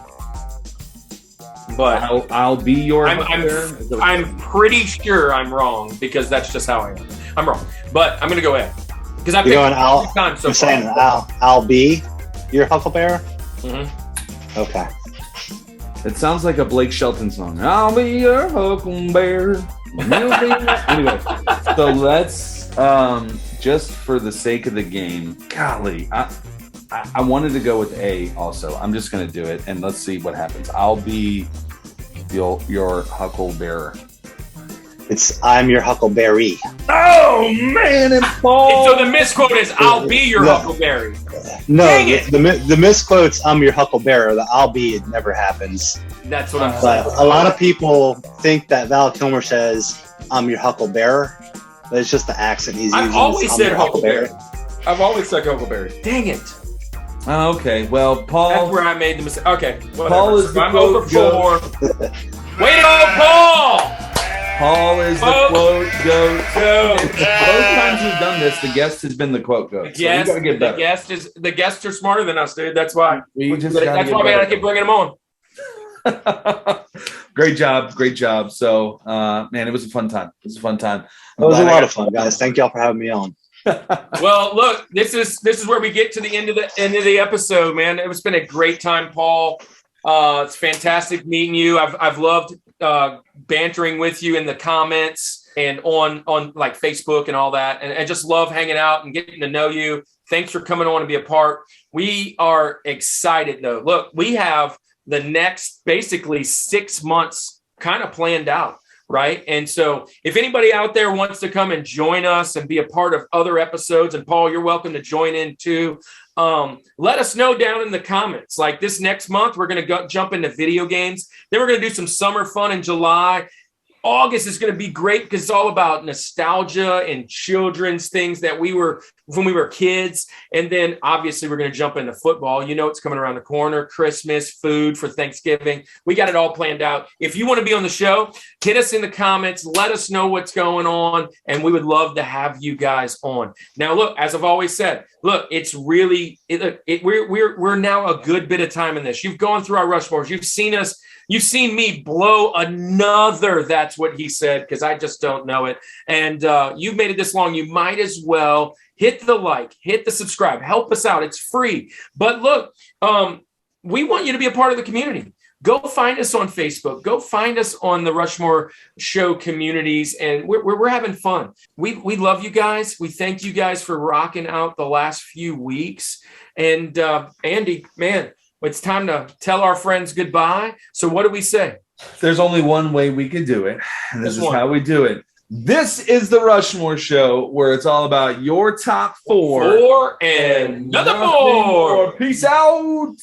But I'll be your. I'm pretty sure I'm wrong because that's just how I am. I'm wrong, but I'm going to go A because I've You're going times so you're far. saying I'll be your huckleberry? Mm-hmm. Okay. It sounds like a Blake Shelton song. I'll be your huckleberry. Anyway, so let's just for the sake of the game, golly, I wanted to go with A also. I'm just going to do it, and let's see what happens. I'll be your hucklebearer. I'm your huckleberry. Oh, man, and Paul. So the misquote is, I'll be your huckleberry. No, the misquote's I'm your hucklebearer. The I'll be, it never happens. That's what I'm But saying. a lot of people think that Val Kilmer says I'm your hucklebearer, but it's just the accent he's using. I've always I'm said your huckleberry. I've always said huckleberry. Dang it. Okay, well, Paul. That's where I made the mistake. Okay, whatever. Paul is the I'm quote over 4. Way to go, Paul! Paul is the quote goat. Both times we've done this, the guest has been the quote goat. So we gotta get better. The guests are smarter than us, dude. That's why. That's why we gotta keep bringing them on. Great job. So, man, it was a fun time. It was a fun time. It was a lot of fun, guys. Thank y'all for having me on. Well, look, this is where we get to the end of the episode, man. It's been a great time, Paul. It's fantastic meeting you. I've loved bantering with you in the comments and on like Facebook and all that, and I just love hanging out and getting to know you. Thanks for coming on to be a part. We are excited though. Look, we have the next basically 6 months kind of planned out. Right. And so if anybody out there wants to come and join us and be a part of other episodes, and Paul, you're welcome to join in too. Let us know down in the comments. Like this next month, we're going to jump into video games. Then we're going to do some summer fun in July. August is going to be great because it's all about nostalgia and children's things that we were when we were kids. And then obviously we're going to jump into football. You know, it's coming around the corner, Christmas, food for Thanksgiving. We got it all planned out. If you want to be on the show, hit us in the comments. Let us know what's going on. And we would love to have you guys on. Now, look, as I've always said, look, it's really, we're now a good bit of time in this. You've gone through our Rushmores. You've seen us. You've seen me blow another That's What He Said, because I just don't know it. And you've made it this long. You might as well hit the like, hit the subscribe. Help us out. It's free. But look, we want you to be a part of the community. Go find us on Facebook. Go find us on the Rushmore Show communities. And we're having fun. We love you guys. We thank you guys for rocking out the last few weeks. And Andy, man, it's time to tell our friends goodbye. So what do we say? There's only one way we could do it, and this is one. how we do it. This is the Rushmore Show, where it's all about your top four And another more. Peace out.